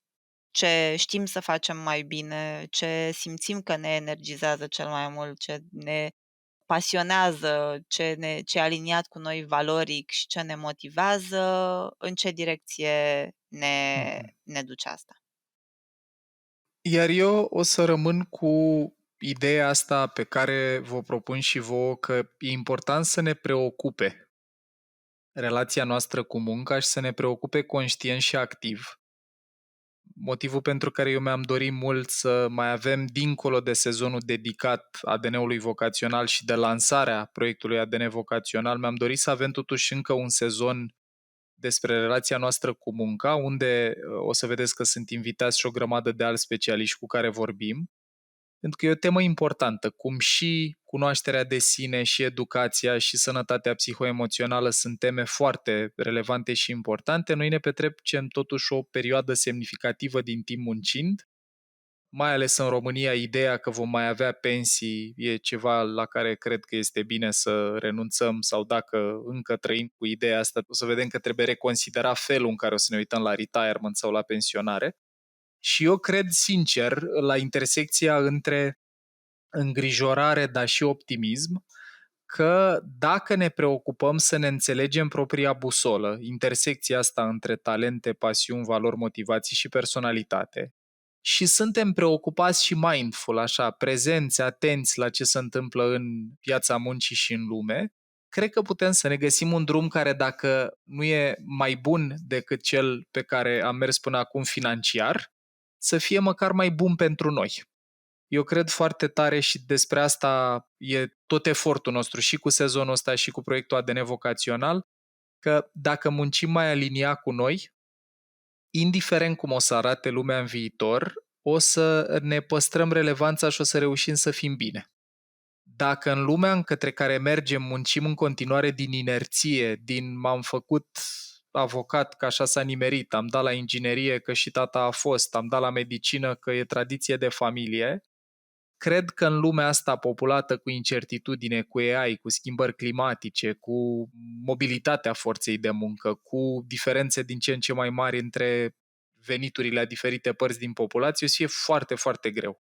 ce știm să facem mai bine, ce simțim că ne energizează cel mai mult, ce ne pasionează, ce e aliniat cu noi valoric și ce ne motivează, în ce direcție ne duce asta. Iar eu o să rămân cu ideea asta pe care vă propun și vouă, că e important să ne preocupe relația noastră cu munca și să ne preocupe conștient și activ. Motivul pentru care eu mi-am dorit mult să mai avem, dincolo de sezonul dedicat ADN-ului vocațional și de lansarea proiectului ADN vocațional, mi-am dorit să avem totuși încă un sezon despre relația noastră cu munca, unde o să vedeți că sunt invitați și o grămadă de alți specialiști cu care vorbim, pentru că e o temă importantă, cum și cunoașterea de sine, și educația, și sănătatea psihoemoțională sunt teme foarte relevante și importante. Noi ne petrecem totuși o perioadă semnificativă din timp muncind, mai ales în România, ideea că vom mai avea pensii e ceva la care cred că este bine să renunțăm, sau dacă încă trăim cu ideea asta, o să vedem că trebuie reconsidera felul în care o să ne uităm la retirement sau la pensionare. Și eu cred sincer la intersecția între îngrijorare, dar și optimism, că dacă ne preocupăm să ne înțelegem propria busolă, intersecția asta între talente, pasiuni, valori, motivații și personalitate, și suntem preocupați și mindful, așa, prezenți, atenți la ce se întâmplă în piața muncii și în lume, cred că putem să ne găsim un drum care, dacă nu e mai bun decât cel pe care am mers până acum financiar, să fie măcar mai bun pentru noi. Eu cred foarte tare și despre asta e tot efortul nostru și cu sezonul ăsta și cu proiectul ADN vocațional, că dacă muncim mai aliniat cu noi, indiferent cum o să arate lumea în viitor, o să ne păstrăm relevanța și o să reușim să fim bine. Dacă în lumea către care mergem muncim în continuare din inerție, din m-am făcut avocat că așa s-a nimerit, am dat la inginerie că și tata a fost, am dat la medicină că e tradiție de familie, cred că în lumea asta populată cu incertitudine, cu AI, cu schimbări climatice, cu mobilitatea forței de muncă, cu diferențe din ce în ce mai mari între veniturile a diferite părți din populație, o să fie foarte, foarte greu.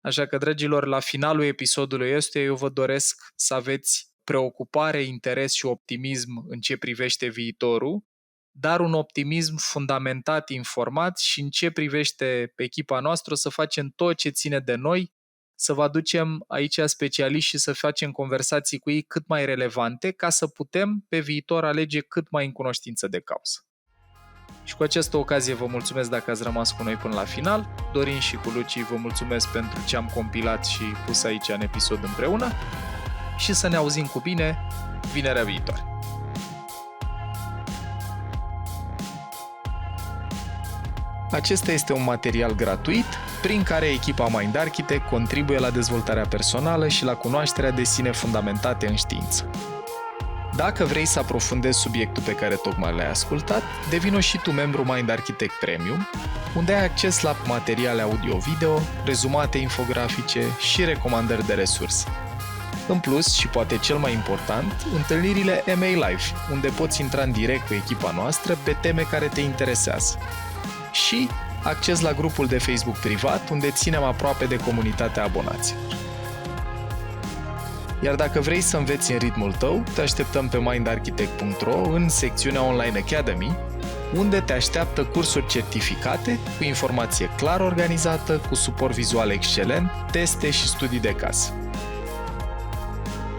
Așa că, dragilor, la finalul episodului ăsta eu vă doresc să aveți preocupare, interes și optimism în ce privește viitorul, dar un optimism fundamentat, informat, și în ce privește echipa noastră să facem tot ce ține de noi, să vă aducem aici specialiști și să facem conversații cu ei cât mai relevante ca să putem pe viitor alege cât mai în cunoștință de cauză. Și cu această ocazie vă mulțumesc dacă ați rămas cu noi până la final. Dorin și cu Luci vă mulțumesc pentru ce am compilat și pus aici în episod împreună și să ne auzim cu bine vinerea viitoare. Acesta este un material gratuit prin care echipa Mind Architect contribuie la dezvoltarea personală și la cunoașterea de sine fundamentate în știință. Dacă vrei să aprofundezi subiectul pe care tocmai l-ai ascultat, devină și tu membru Mind Architect Premium, unde ai acces la materiale audio-video, rezumate infografice și recomandări de resurse. În plus, și poate cel mai important, întâlnirile MA Live, unde poți intra în direct cu echipa noastră pe teme care te interesează. Și acces la grupul de Facebook privat, unde ținem aproape de comunitatea abonaților. Iar dacă vrei să înveți în ritmul tău, te așteptăm pe mindarchitect.ro în secțiunea Online Academy, unde te așteaptă cursuri certificate, cu informație clar organizată, cu suport vizual excelent, teste și studii de caz.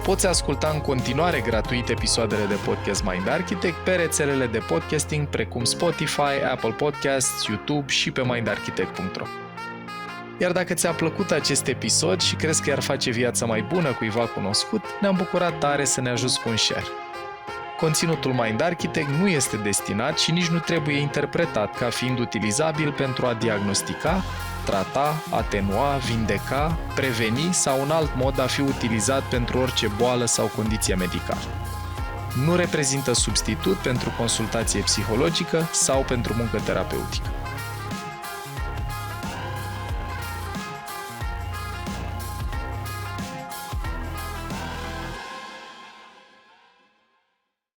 Poți asculta în continuare gratuit episoadele de podcast Mind Architect pe rețelele de podcasting precum Spotify, Apple Podcasts, YouTube și pe mindarchitect.ro. Iar dacă ți-a plăcut acest episod și crezi că i-ar face viața mai bună cuiva cunoscut, ne-am bucurat tare să ne ajuți cu un share. Conținutul Mind Architect nu este destinat și nici nu trebuie interpretat ca fiind utilizabil pentru a diagnostica, trata, atenua, vindeca, preveni sau un alt mod a fi utilizat pentru orice boală sau condiție medicală. Nu reprezintă substitut pentru consultație psihologică sau pentru muncă terapeutică.